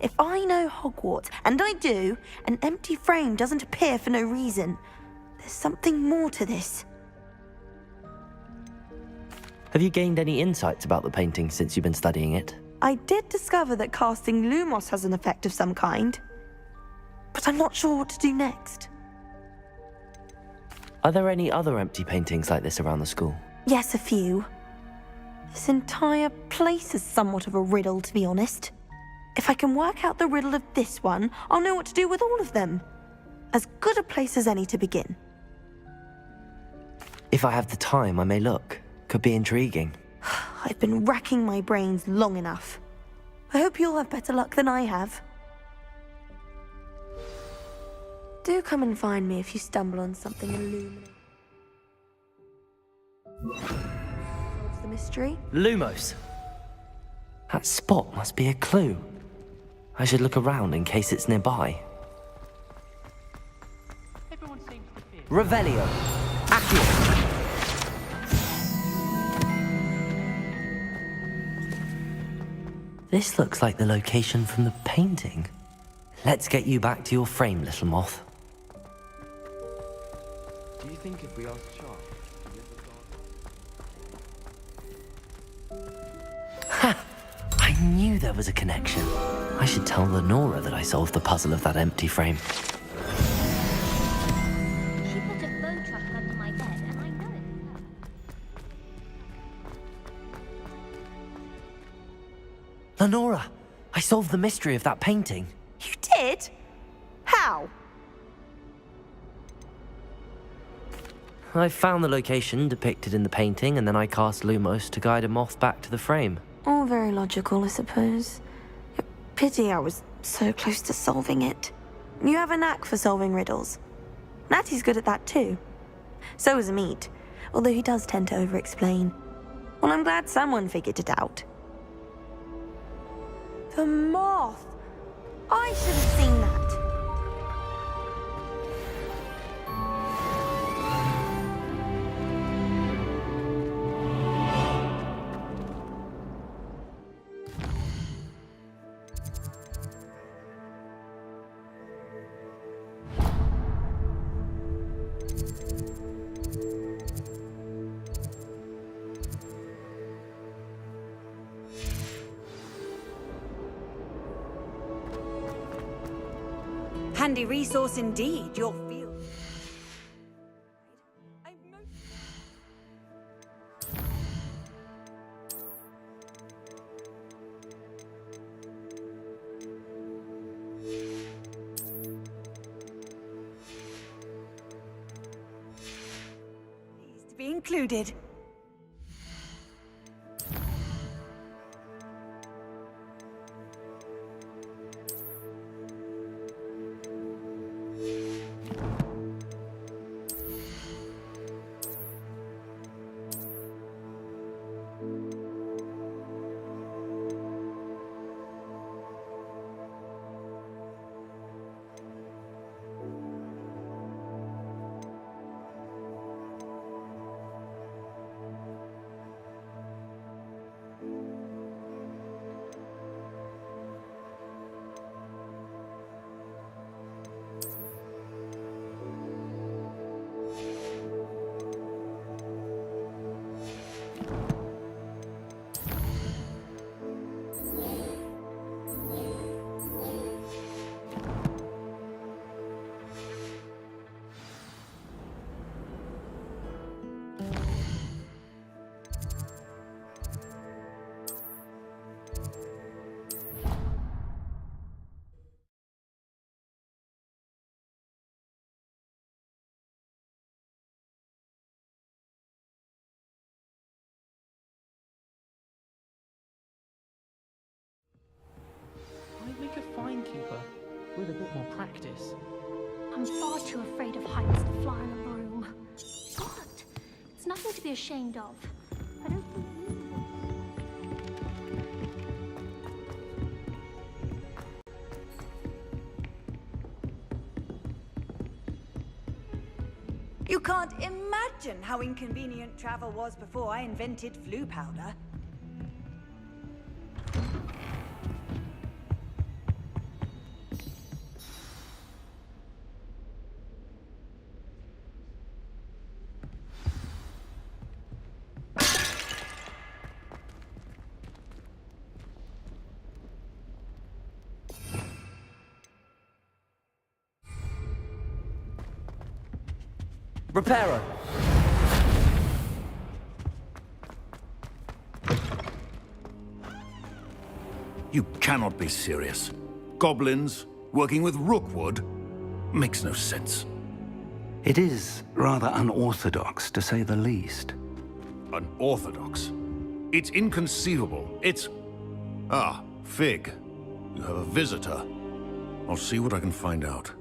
If I know Hogwarts, and I do, an empty frame doesn't appear for no reason. There's something more to this. Have you gained any insights about the painting since you've been studying it? I did discover that casting Lumos has an effect of some kind. But I'm not sure what to do next. Are there any other empty paintings like this around the school? Yes, a few. This entire place is somewhat of a riddle, to be honest. If I can work out the riddle of this one, I'll know what to do with all of them. As good a place as any to begin. If I have the time, I may look. Could be intriguing. I've been racking my brains long enough. I hope you'll have better luck than I have. Do come and find me if you stumble on something illuminating. Solves the mystery? Lumos. That spot must be a clue. I should look around in case it's nearby. Revelio. Accio. This looks like the location from the painting. Let's get you back to your frame, little moth. Do you think if we ask Charles... I knew there was a connection. I should tell Lenora that I solved the puzzle of that empty frame. She put a bow truck under my bed, and I know it. Lenora, I solved the mystery of that painting. You did? How? I found the location depicted in the painting, and then I cast Lumos to guide a moth back to the frame. All very logical, I suppose. Pity I was so close to solving it. You have a knack for solving riddles. Natty's good at that too. So is Amit, although he does tend to over-explain. Well, I'm glad someone figured it out. The moth! I should have seen that. Handy resource indeed, your field. Pleased to be included. I'd make a fine keeper with a bit more practice. I'm far too afraid of heights to fly on a broom. But it's nothing to be ashamed of. I don't think You can't imagine how inconvenient travel was before I invented flu powder. Reparo. You cannot be serious. Goblins working with Rookwood makes no sense. It is rather unorthodox, to say the least. Unorthodox? It's inconceivable. It's... Ah, Fig. You have a visitor. I'll see what I can find out.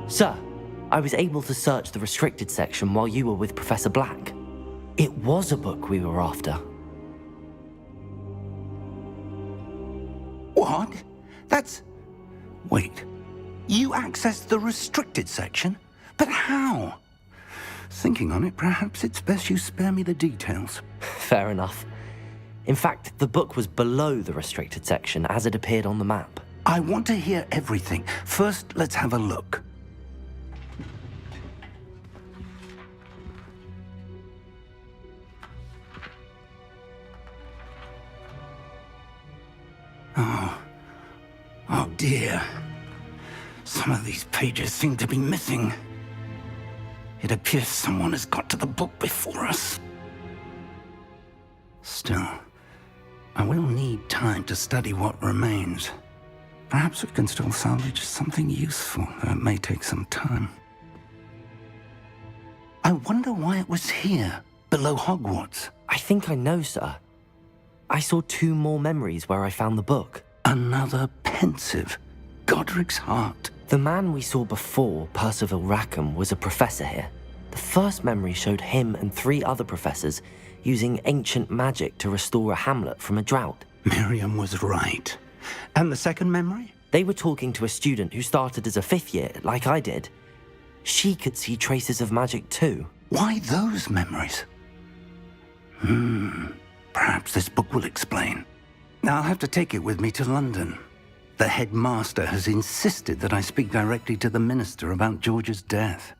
Sir, I was able to search the restricted section while you were with Professor Black. It was a book we were after. What? That's... Wait. You accessed the restricted section? But how? Thinking on it, perhaps it's best you spare me the details. Fair enough. In fact, the book was below the restricted section as it appeared on the map. I want to hear everything. First, let's have a look. Oh dear. Some of these pages seem to be missing. It appears someone has got to the book before us. Still, I will need time to study what remains. Perhaps we can still salvage something useful, though it may take some time. I wonder why it was here, below Hogwarts. I think I know, sir. I saw 2 more memories where I found the book. Another pensive. Godric's heart. The man we saw before, Percival Rackham, was a professor here. The first memory showed him and 3 other professors using ancient magic to restore a hamlet from a drought. Miriam was right. And the second memory? They were talking to a student who started as a 5th year, like I did. She could see traces of magic too. Why those memories? Perhaps this book will explain. I'll have to take it with me to London. The headmaster has insisted that I speak directly to the minister about George's death.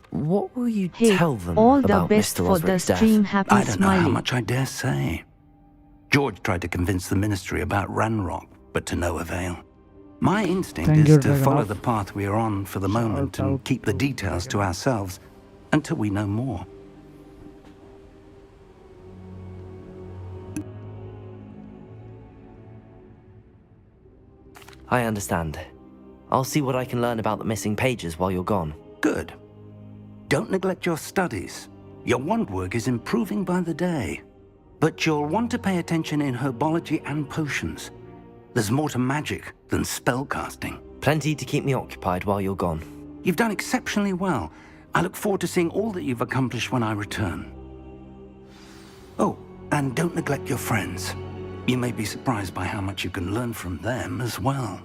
What will you Hey, tell them all the about best Mr. for the Osric's death? stream. Happy I don't know how smiling. much I dare say. George tried to convince the ministry about Ranrock, but to no avail. My instinct Thank you, is to follow Dragonov. the path we are on for the moment and keep the details to ourselves until we know more. I understand. I'll see what I can learn about the missing pages while you're gone. Good. Don't neglect your studies. Your wand work is improving by the day. But you'll want to pay attention in herbology and potions. There's more to magic than spellcasting. Plenty to keep me occupied while you're gone. You've done exceptionally well. I look forward to seeing all that you've accomplished when I return. Oh, and don't neglect your friends. You may be surprised by how much you can learn from them as well.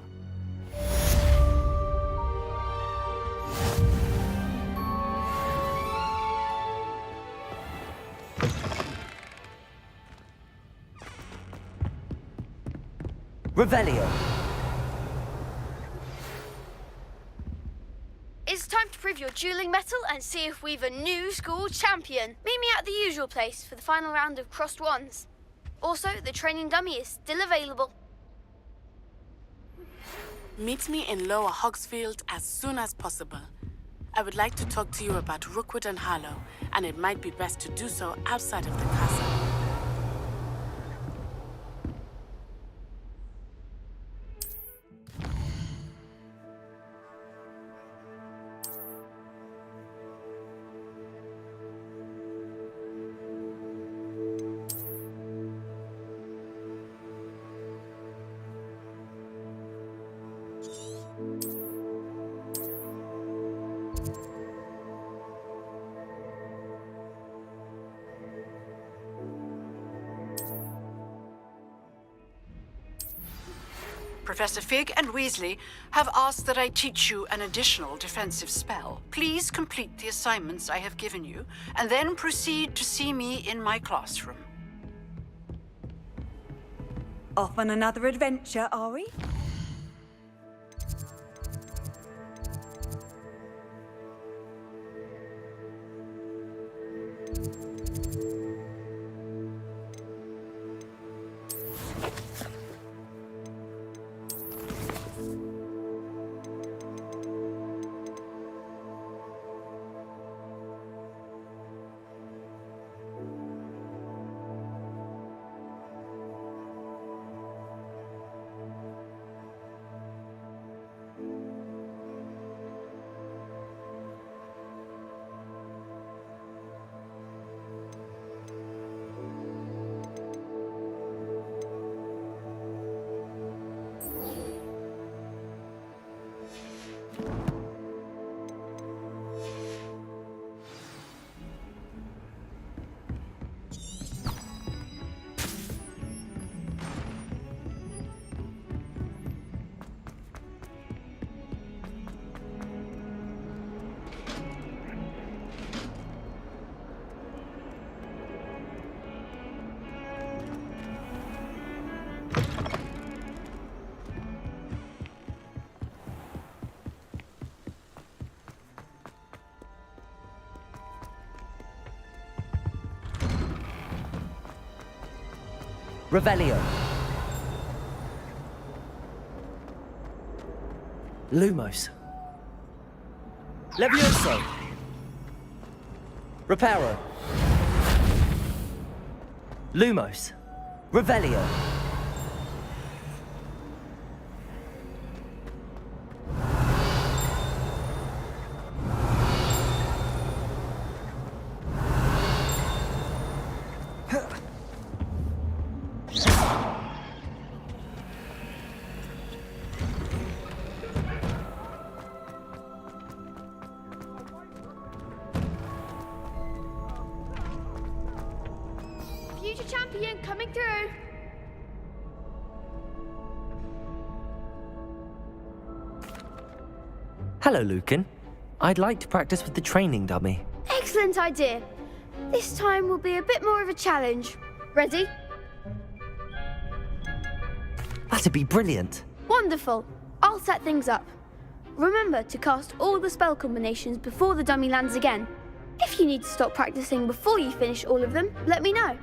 Revelio. It's time to prove your dueling mettle and see if we've a new school champion. Meet me at the usual place for the final round of crossed wands. Also, the training dummy is still available. Meet me in Lower Hogsfield as soon as possible. I would like to talk to you about Rookwood and Harlow, and it might be best to do so outside of the castle. Professor Fig and Weasley have asked that I teach you an additional defensive spell. Please complete the assignments I have given you, and then proceed to see me in my classroom. Off on another adventure, are we? Revelio. Lumos. Levioso. Reparo. Lumos. Revelio. Future champion coming through. Hello, Lucan. I'd like to practice with the training dummy. Excellent idea. This time will be a bit more of a challenge. Ready? That'd be brilliant. Wonderful. I'll set things up. Remember to cast all the spell combinations before the dummy lands again. If you need to stop practicing before you finish all of them, let me know.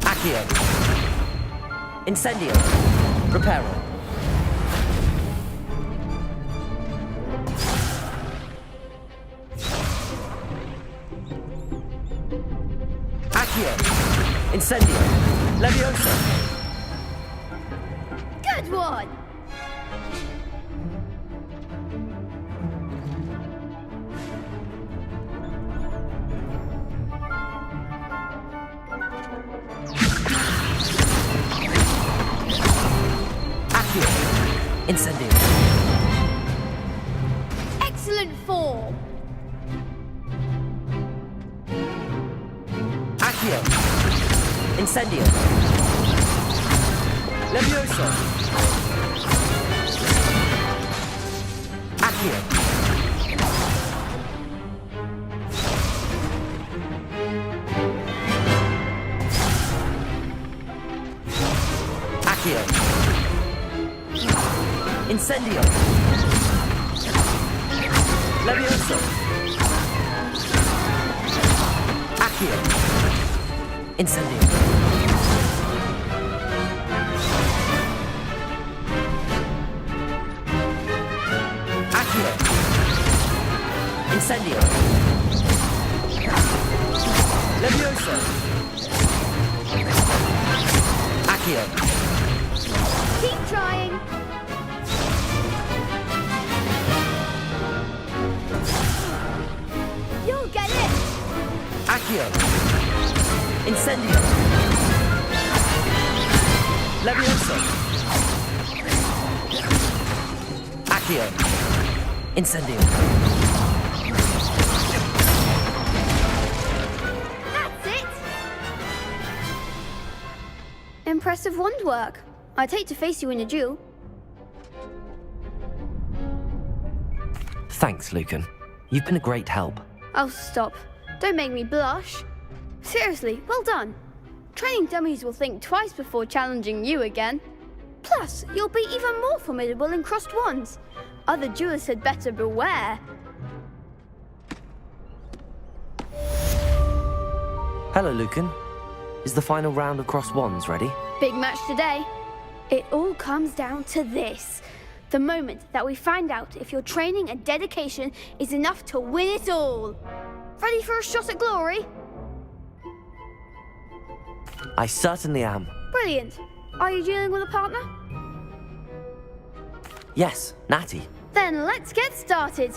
Accio. Incendio. Reparo. Accio. Incendio. Levioso. Good one! Accio. Incendio. Excellent form! Accio. Incendio. Levioso. Accio. Accio. Incendio. Levioso. Accio. Incendio. Accio. Incendio. Levioso. Accio. Keep trying! You'll get it! Accio. Incendio. Levioso. Accio. Incendio. That's it! Impressive wand work. I'd hate to face you in a duel. Thanks, Lucan. You've been a great help. Oh, stop. Don't make me blush. Seriously, well done. Training dummies will think twice before challenging you again. Plus, you'll be even more formidable in crossed wands. Other duelists had better beware. Hello, Lucan. Is the final round of crossed wands ready? Big match today. It all comes down to this. The moment that we find out if your training and dedication is enough to win it all. Ready for a shot at glory? I certainly am. Brilliant. Are you dealing with a partner? Yes, Natty. Then let's get started.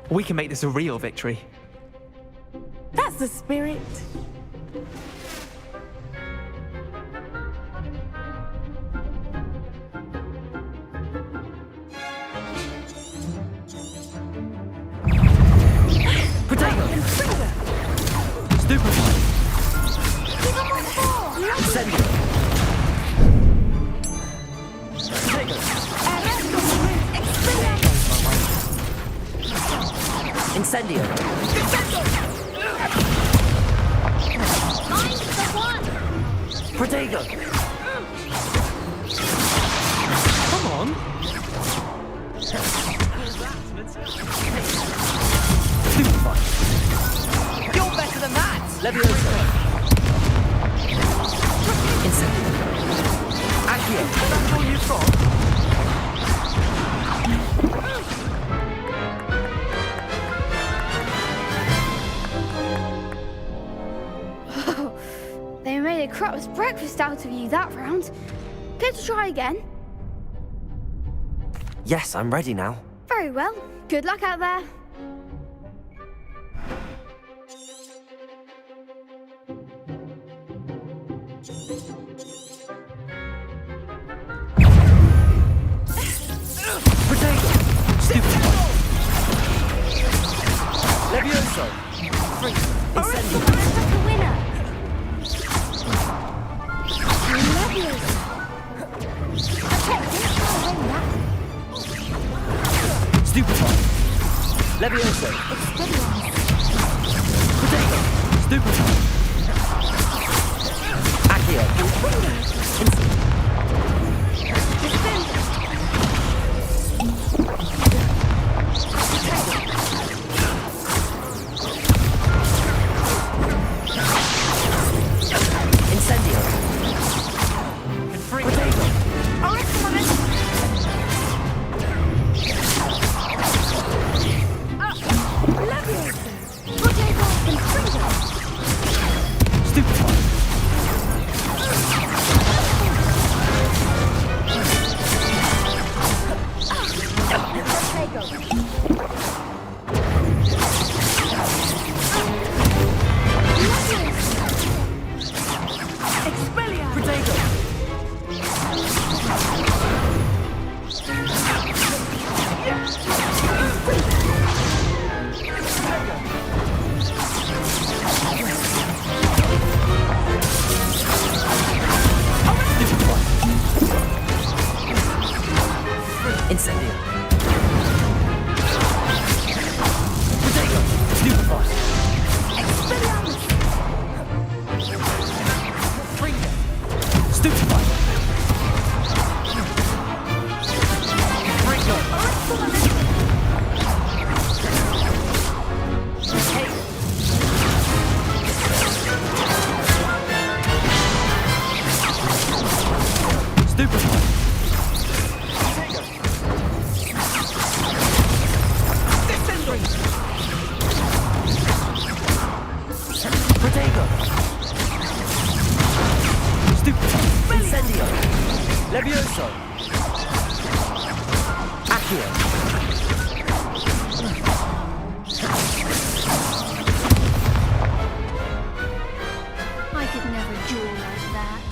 We can make this a real victory. That's the spirit. Potato! Stupefy! Incendio! Potato! Incendio! I'm the one! Protego! Come on! Stupefy! You're better than that! Levioso! Incendio! Accio! That's all you've got? They made a crap's breakfast out of you that round. Care to try again? Yes, I'm ready now. Very well. Good luck out there. Potato! Stupefy! Levioso! Incendio! The winner! Stupefy! Levioso! Potato! Stupefy! Accio! Incendio! Potato! Stupefy! Potato! Incendio! Potato! Stupefy! Stupefy! Stupefy! Potato! Stupefy! Incendio! Levioso! Accio! I could never duel like that.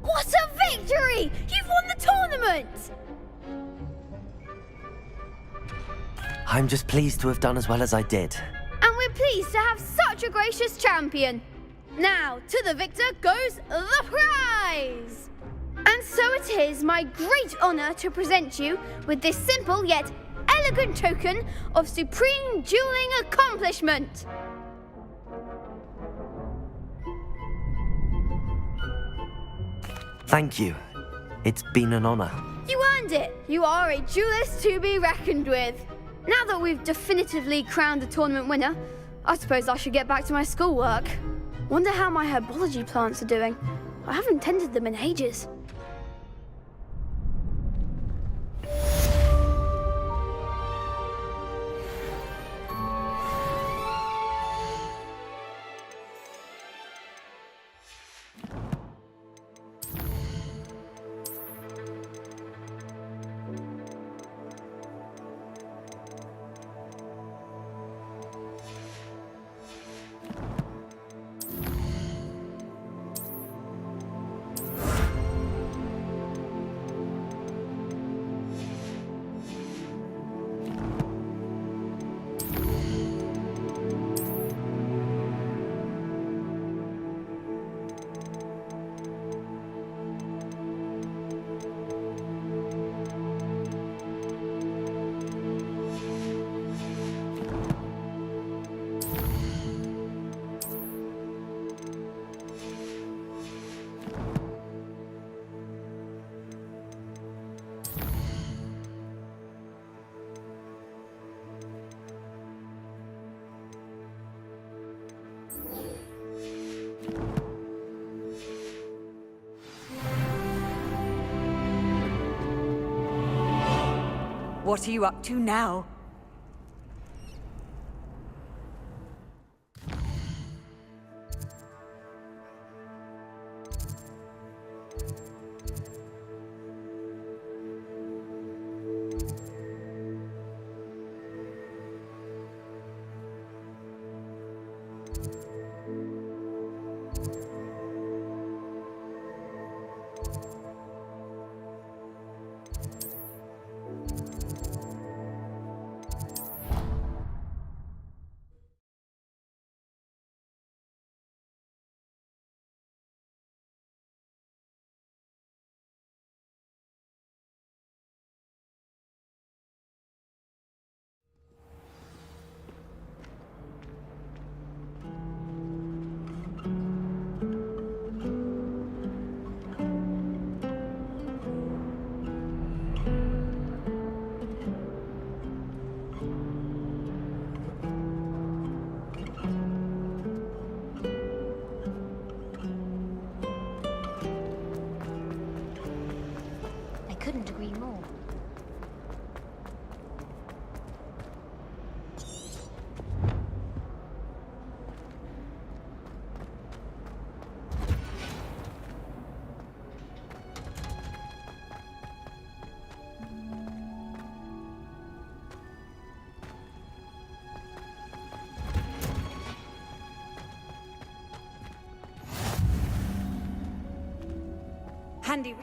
What a victory! You've won the tournament! I'm just pleased to have done as well as I did. And we're pleased to have such a gracious champion. Now, to the victor goes the prize! And so it is my great honour to present you with this simple yet elegant token of supreme dueling accomplishment. Thank you. It's been an honor. You earned it! You are a duelist to be reckoned with. Now that we've definitively crowned the tournament winner, I suppose I should get back to my schoolwork. Wonder how my herbology plants are doing. I haven't tended them in ages. What are you up to now? Couldn't agree more. Handy.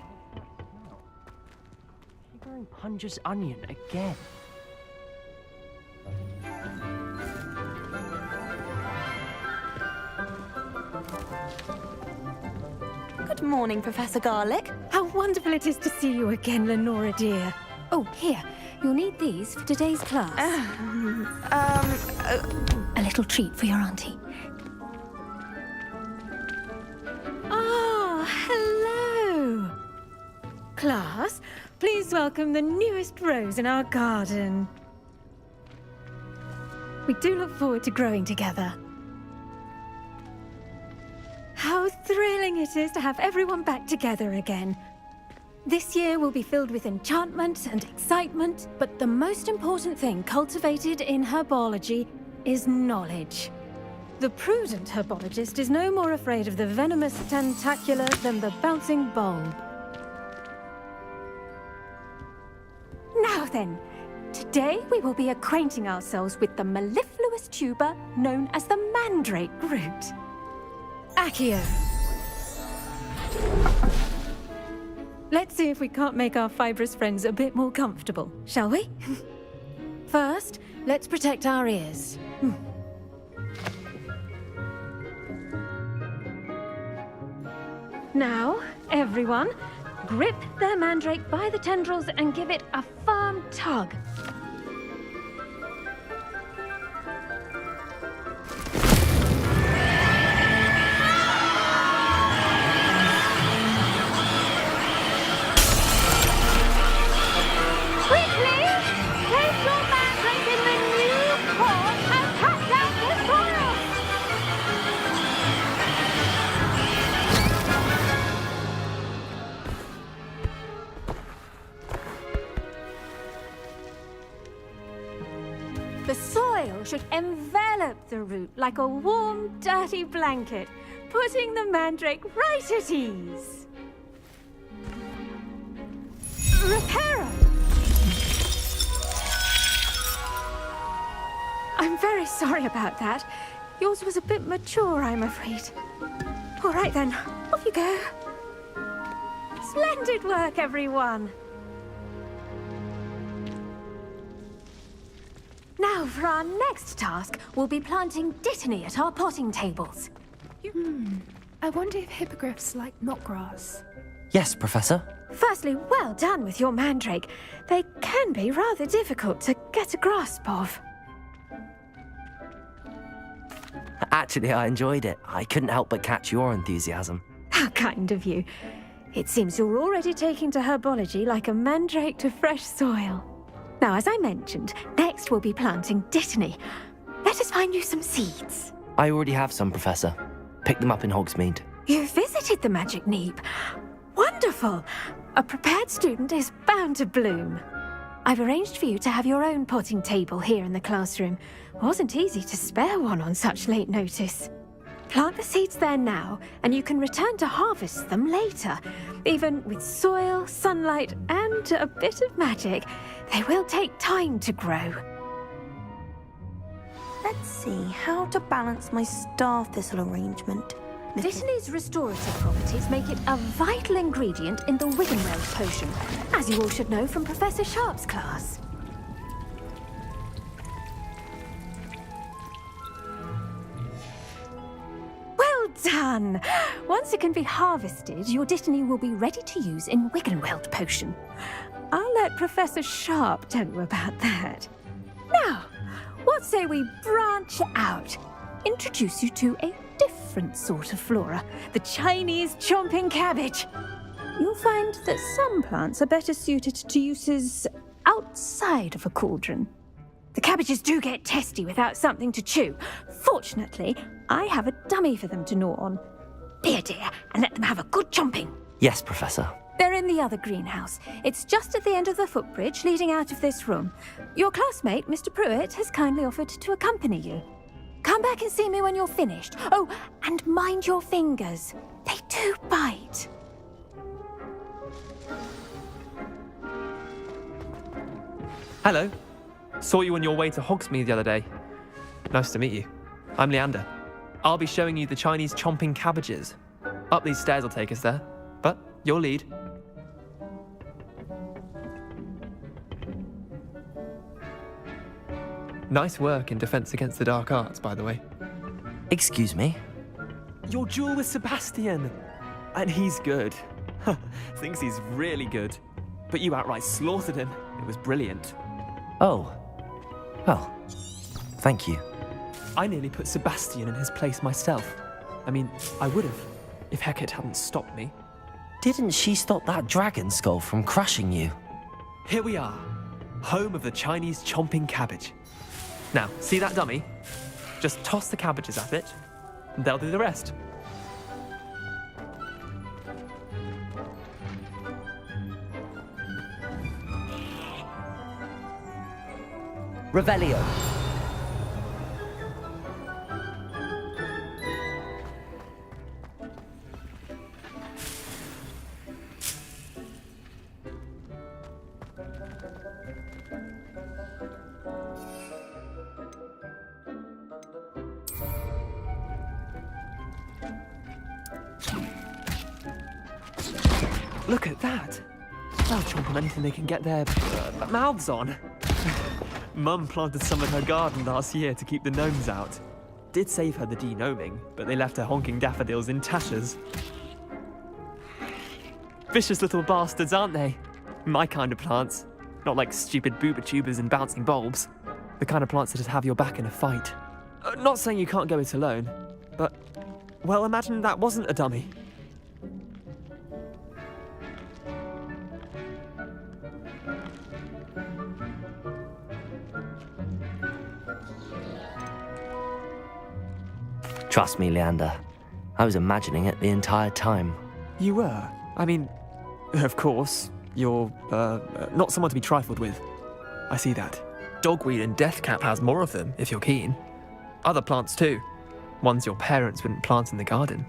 Wearing Punja's onion again. Good morning, Professor Garlic. How wonderful it is to see you again, Lenora dear. Oh, here. You'll need these for today's class. A little treat for your auntie. Ah, hello. Class, please welcome the newest rose in our garden. We do look forward to growing together. How thrilling it is to have everyone back together again. This year will be filled with enchantment and excitement, but the most important thing cultivated in herbology is knowledge. The prudent herbologist is no more afraid of the venomous tentacula than the bouncing bulb. Now then, today we will be acquainting ourselves with the mellifluous tuber known as the mandrake root. Accio. Let's see if we can't make our fibrous friends a bit more comfortable, shall we? First, let's protect our ears. Now, everyone, grip their mandrake by the tendrils and give it a firm tug. Quickly! Place your mandrake in the new pot and cut down the soil! The soil should envelop the root like a warm, dirty blanket, putting the mandrake right at ease. Reparo! I'm very sorry about that. Yours was a bit mature, I'm afraid. All right then, off you go. Splendid work, everyone. Now, for our next task, we'll be planting dittany at our potting tables. I wonder if hippogriffs like knotgrass. Yes, Professor. Firstly, well done with your mandrake. They can be rather difficult to get a grasp of. Actually, I enjoyed it. I couldn't help but catch your enthusiasm. How kind of you. It seems you're already taking to herbology like a mandrake to fresh soil. Now, as I mentioned, next we'll be planting dittany. Let us find you some seeds. I already have some, Professor. Picked them up in Hogsmeade. You visited the Magic Neep. Wonderful! A prepared student is bound to bloom. I've arranged for you to have your own potting table here in the classroom. Wasn't easy to spare one on such late notice. Plant the seeds there now, and you can return to harvest them later. Even with soil, sunlight, and a bit of magic, they will take time to grow. Let's see how to balance my star thistle arrangement. Dittany's restorative properties make it a vital ingredient in the Wiggenweld potion, as you all should know from Professor Sharp's class. Well done! Once it can be harvested, your dittany will be ready to use in Wiggenweld potion. I'll let Professor Sharp tell you about that. Now, what say we branch out? Introduce you to a different sort of flora, the Chinese chomping cabbage. You'll find that some plants are better suited to uses outside of a cauldron. The cabbages do get testy without something to chew. Fortunately, I have a dummy for them to gnaw on. Be a dear and let them have a good chomping. Yes, Professor. They're in the other greenhouse. It's just at the end of the footbridge leading out of this room. Your classmate, Mr. Pruitt, has kindly offered to accompany you. Come back and see me when you're finished. Oh, and mind your fingers. They do bite. Hello. Saw you on your way to Hogsmeade the other day. Nice to meet you. I'm Leander. I'll be showing you the Chinese chomping cabbages. Up these stairs will take us there, but you'll lead. Nice work in Defense Against the Dark Arts, by the way. Excuse me? Your duel with Sebastian! And he's good. Thinks he's really good. But you outright slaughtered him. It was brilliant. Oh. Well, thank you. I nearly put Sebastian in his place myself. I mean, I would have, if Hecate hadn't stopped me. Didn't she stop that dragon skull from crushing you? Here we are, home of the Chinese chomping cabbage. Now, see that dummy? Just toss the cabbages at it, and they'll do the rest. Revelio. Look at that! They'll chomp on anything they can get their mouths on. Mum planted some in her garden last year to keep the gnomes out. Did save her the de-gnoming, but they left her honking daffodils in tatters. Vicious little bastards, aren't they? My kind of plants. Not like stupid booba tubers and bouncing bulbs. The kind of plants that just have your back in a fight. Not saying you can't go it alone, but, well, imagine that wasn't a dummy. Trust me, Leander. I was imagining it the entire time. You were? I mean, of course, you're, not someone to be trifled with. I see that. Dogweed and deathcap has more of them, if you're keen. Other plants too. Ones your parents wouldn't plant in the garden.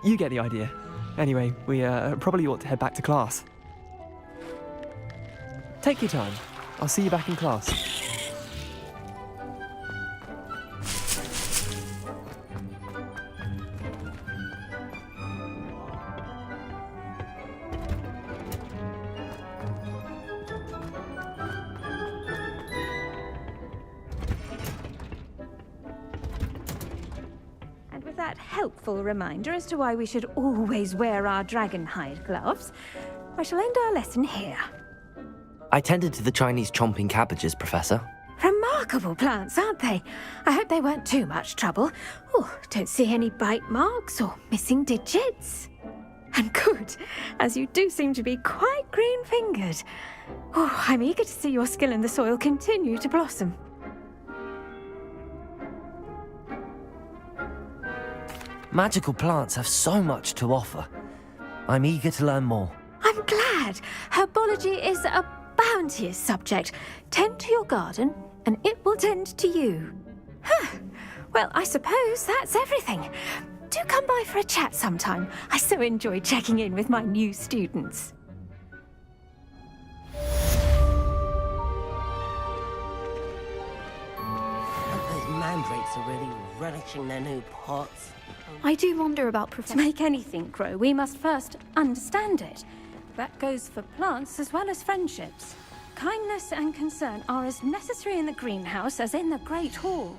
You get the idea. Anyway, we probably ought to head back to class. Take your time. I'll see you back in class. That helpful reminder as to why we should always wear our dragon hide gloves, I shall end our lesson here. I tended to the Chinese chomping cabbages, Professor. Remarkable plants, aren't they? I hope they weren't too much trouble. Oh, don't see any bite marks or missing digits. And good, as you do seem to be quite green-fingered. Oh, I'm eager to see your skill in the soil continue to blossom. Magical plants have so much to offer. I'm eager to learn more. I'm glad. Herbology is a bounteous subject. Tend to your garden, and it will tend to you. Huh. Well, I suppose that's everything. Do come by for a chat sometime. I so enjoy checking in with my new students. Those mandrakes are really relishing their new pots. I do wonder about To make anything grow, we must first understand it. That goes for plants as well as friendships. Kindness and concern are as necessary in the greenhouse as in the Great Hall.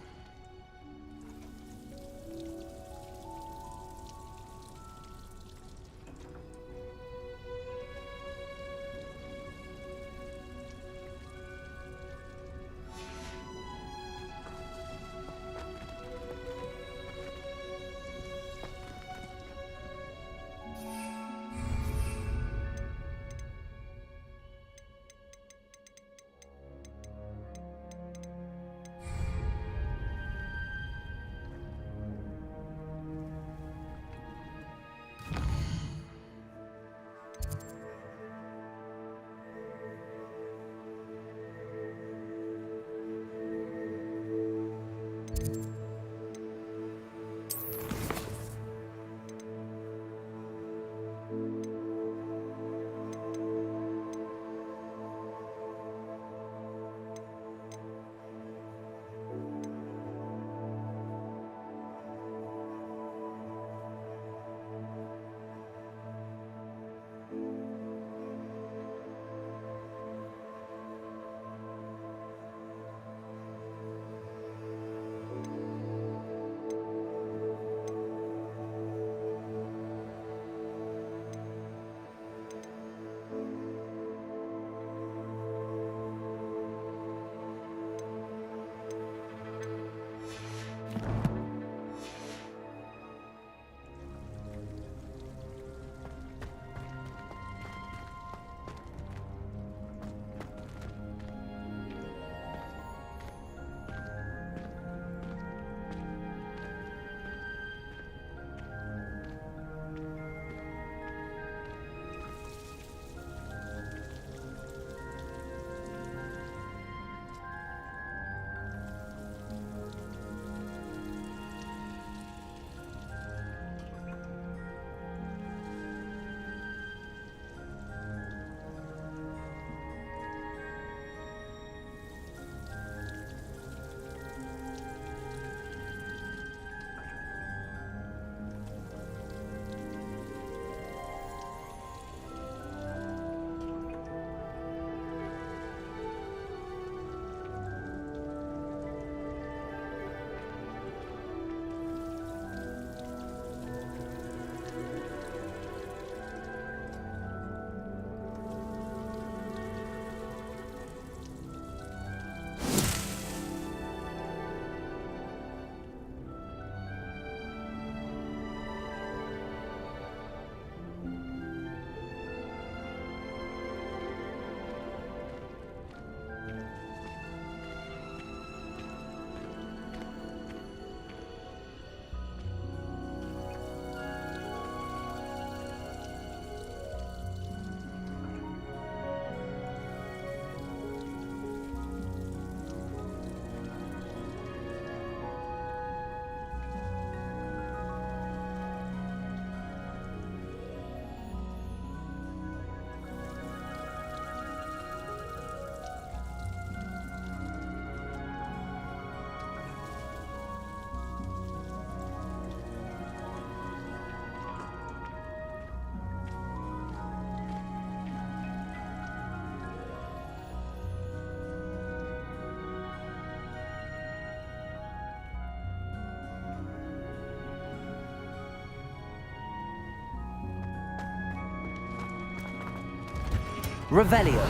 Revelio.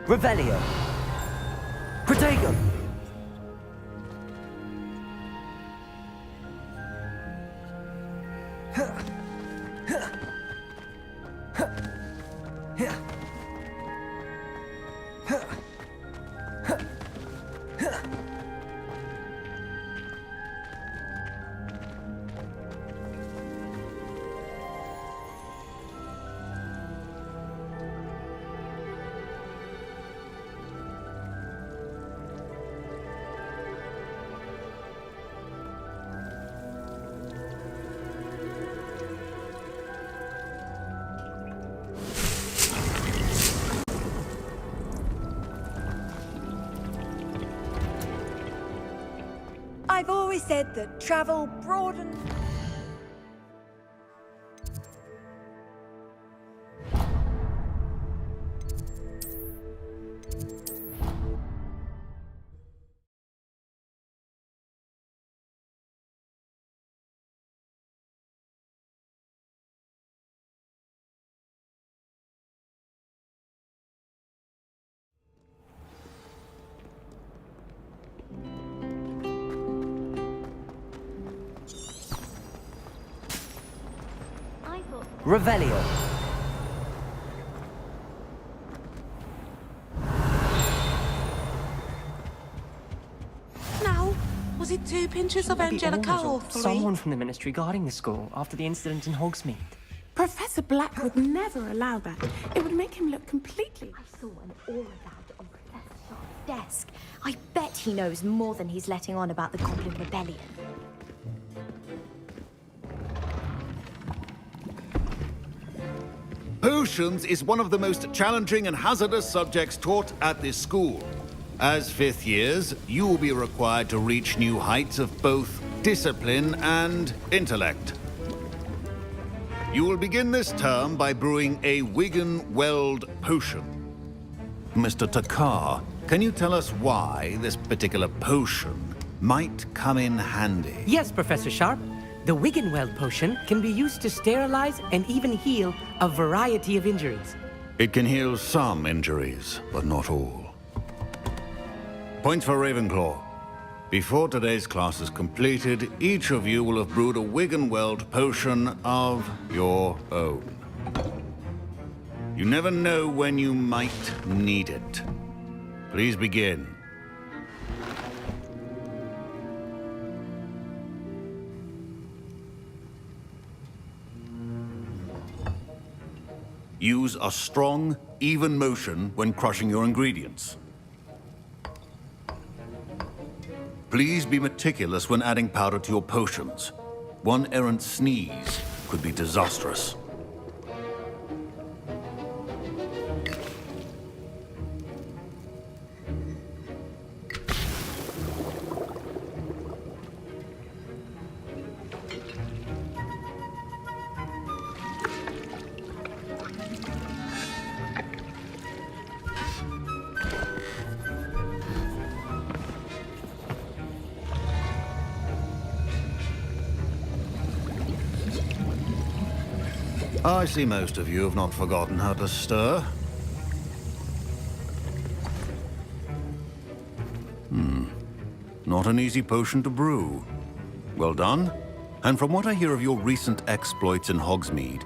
Revelio. Protego. I've always said that travel broadens. Revelio. Now, was it 2 pinches of Angelica or 3? Someone from the Ministry guarding the school after the incident in Hogsmeade. Professor Black would never allow that. It would make him look completely... I saw an aura guide on Professor Sharp's desk. I bet he knows more than he's letting on about the Goblin Rebellion. Potions is one of the most challenging and hazardous subjects taught at this school. As 5th years, you will be required to reach new heights of both discipline and intellect. You will begin this term by brewing a Wigan-Weld potion. Mr. Takar, can you tell us why this particular potion might come in handy? Yes, Professor Sharp. The Wigan-Weld potion can be used to sterilize and even heal a variety of injuries. It can heal some injuries, but not all. Points for Ravenclaw. Before today's class is completed, each of you will have brewed a Wigan-Weld potion of your own. You never know when you might need it. Please begin. Use a strong, even motion when crushing your ingredients. Please be meticulous when adding powder to your potions. One errant sneeze could be disastrous. I see most of you have not forgotten how to stir. Not an easy potion to brew. Well done. And from what I hear of your recent exploits in Hogsmeade,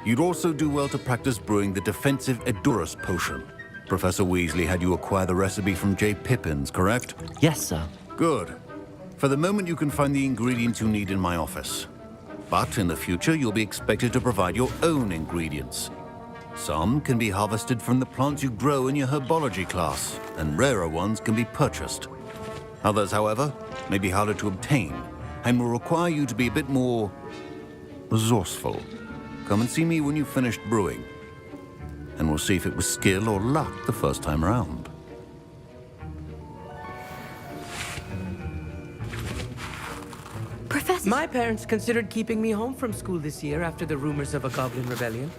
you'd also do well to practice brewing the defensive Edurus potion. Professor Weasley had you acquire the recipe from J. Pippins, correct? Yes, sir. Good. For the moment, you can find the ingredients you need in my office. But in the future, you'll be expected to provide your own ingredients. Some can be harvested from the plants you grow in your herbology class, and rarer ones can be purchased. Others, however, may be harder to obtain, and will require you to be a bit more resourceful. Come and see me when you've finished brewing, and we'll see if it was skill or luck the first time around. Professor... My parents considered keeping me home from school this year after the rumors of a goblin rebellion.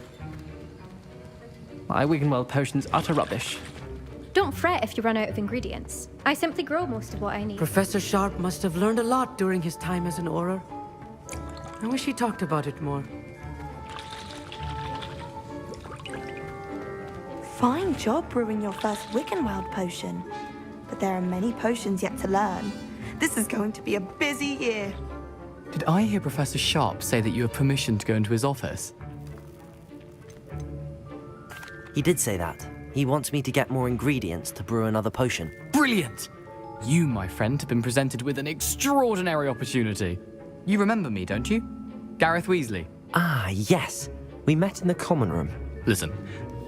My Wiggenweld potion's utter rubbish. Don't fret if you run out of ingredients. I simply grow most of what I need. Professor Sharp must have learned a lot during his time as an Auror. I wish he talked about it more. Fine job brewing your first Wiggenweld potion. But there are many potions yet to learn. This is going to be a busy year. Did I hear Professor Sharp say that you have permission to go into his office? He did say that. He wants me to get more ingredients to brew another potion. Brilliant! You, my friend, have been presented with an extraordinary opportunity. You remember me, don't you? Gareth Weasley. Ah, yes. We met in the common room. Listen,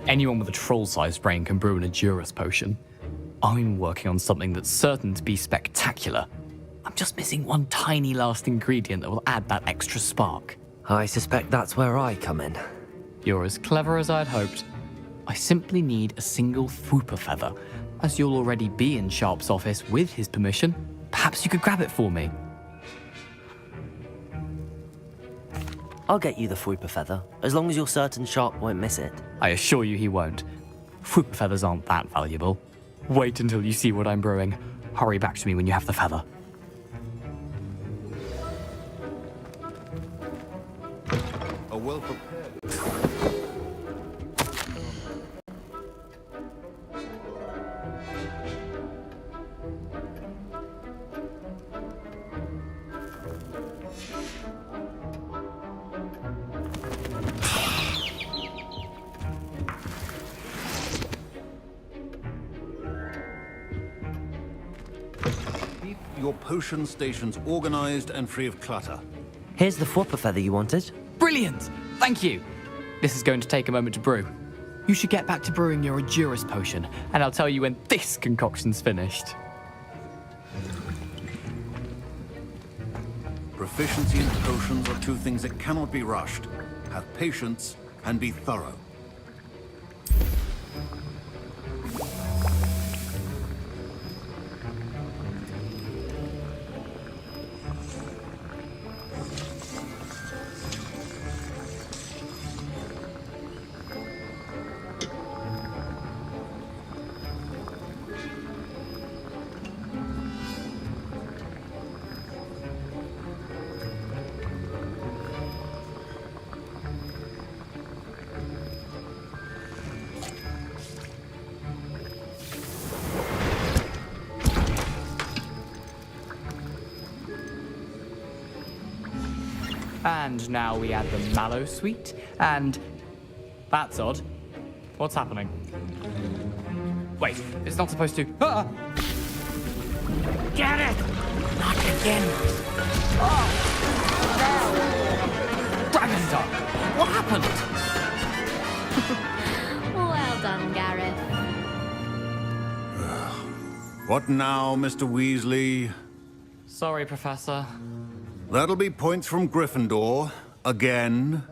anyone with a troll-sized brain can brew an Edurus potion. I'm working on something that's certain to be spectacular. I'm just missing one tiny last ingredient that will add that extra spark. I suspect that's where I come in. You're as clever as I'd hoped. I simply need a single Fwooper feather. As you'll already be in Sharp's office with his permission, perhaps you could grab it for me. I'll get you the Fwooper feather, as long as you're certain Sharp won't miss it. I assure you he won't. Fwooper feathers aren't that valuable. Wait until you see what I'm brewing. Hurry back to me when you have the feather. A well-prepared... Keep your potion stations organized and free of clutter. Here's the Fwooper feather you wanted. Brilliant! Thank you! This is going to take a moment to brew. You should get back to brewing your Edurus potion, and I'll tell you when this concoction's finished. Proficiency in potions are two things that cannot be rushed. Have patience and be thorough. And now we add the mallow sweet, and... That's odd. What's happening? Wait, it's not supposed to... Ah! Get it! Not again. Dragon Dog! What happened? Well done, Gareth. What now, Mr. Weasley? Sorry, Professor. That'll be points from Gryffindor. Again.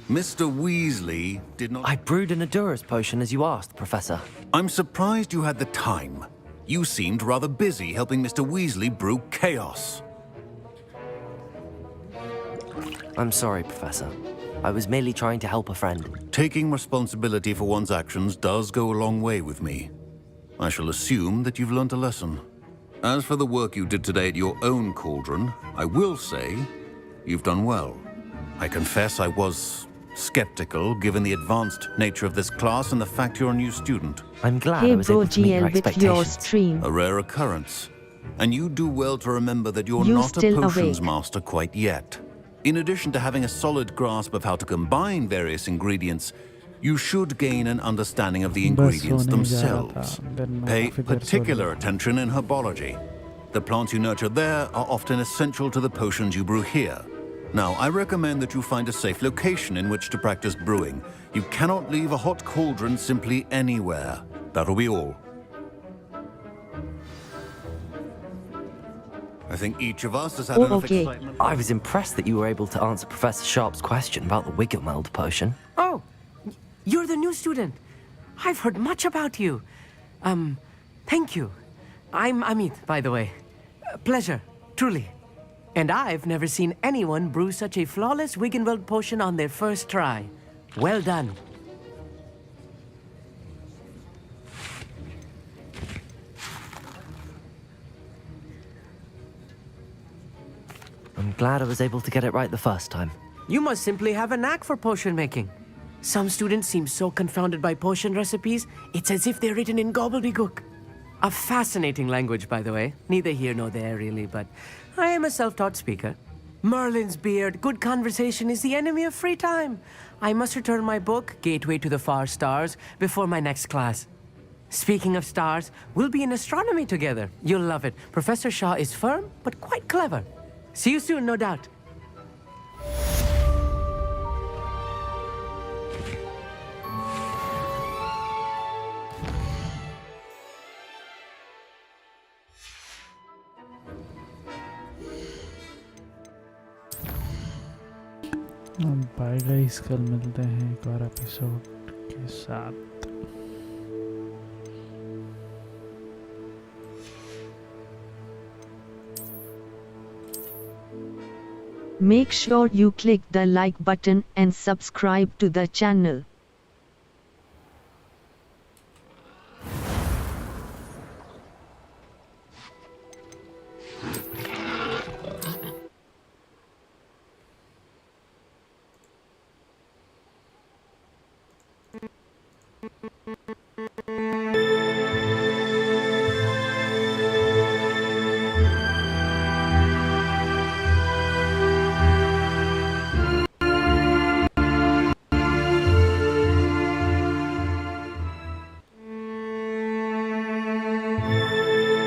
Mr. Weasley did not... I brewed an Edurus potion as you asked, Professor. I'm surprised you had the time. You seemed rather busy helping Mr. Weasley brew chaos. I'm sorry, Professor. I was merely trying to help a friend. Taking responsibility for one's actions does go a long way with me. I shall assume that you've learnt a lesson. As for the work you did today at your own cauldron, I will say you've done well. I confess I was skeptical given the advanced nature of this class and the fact you're a new student. I'm glad I was able to meet your expectations. stream. A rare occurrence. And you do well to remember that you're You not a still potions awake? master quite yet. In addition to having a solid grasp of how to combine various ingredients, you should gain an understanding of the ingredients themselves. Pay particular attention in herbology. The plants you nurture there are often essential to the potions you brew here. Now, I recommend that you find a safe location in which to practice brewing. You cannot leave a hot cauldron simply anywhere. That'll be all. I think each of us has had enough excitement. I was impressed that you were able to answer Professor Sharp's question about the Wiggenweld potion. Oh, you're the new student. I've heard much about you. Thank you. I'm Amit, by the way. Pleasure, truly. And I've never seen anyone brew such a flawless Wiggenweld potion on their first try. Well done. I'm glad I was able to get it right the first time. You must simply have a knack for potion making. Some students seem so confounded by potion recipes, it's as if they're written in gobbledygook. A fascinating language, by the way. Neither here nor there, really, but I am a self-taught speaker. Merlin's beard, good conversation is the enemy of free time. I must return my book, Gateway to the Far Stars, before my next class. Speaking of stars, we'll be in astronomy together. You'll love it. Professor Shaw is firm, but quite clever. See you soon, no doubt. Bye guys, कल मिलते हैं एक और episode के साथ। Make sure you click the like button and subscribe to the channel.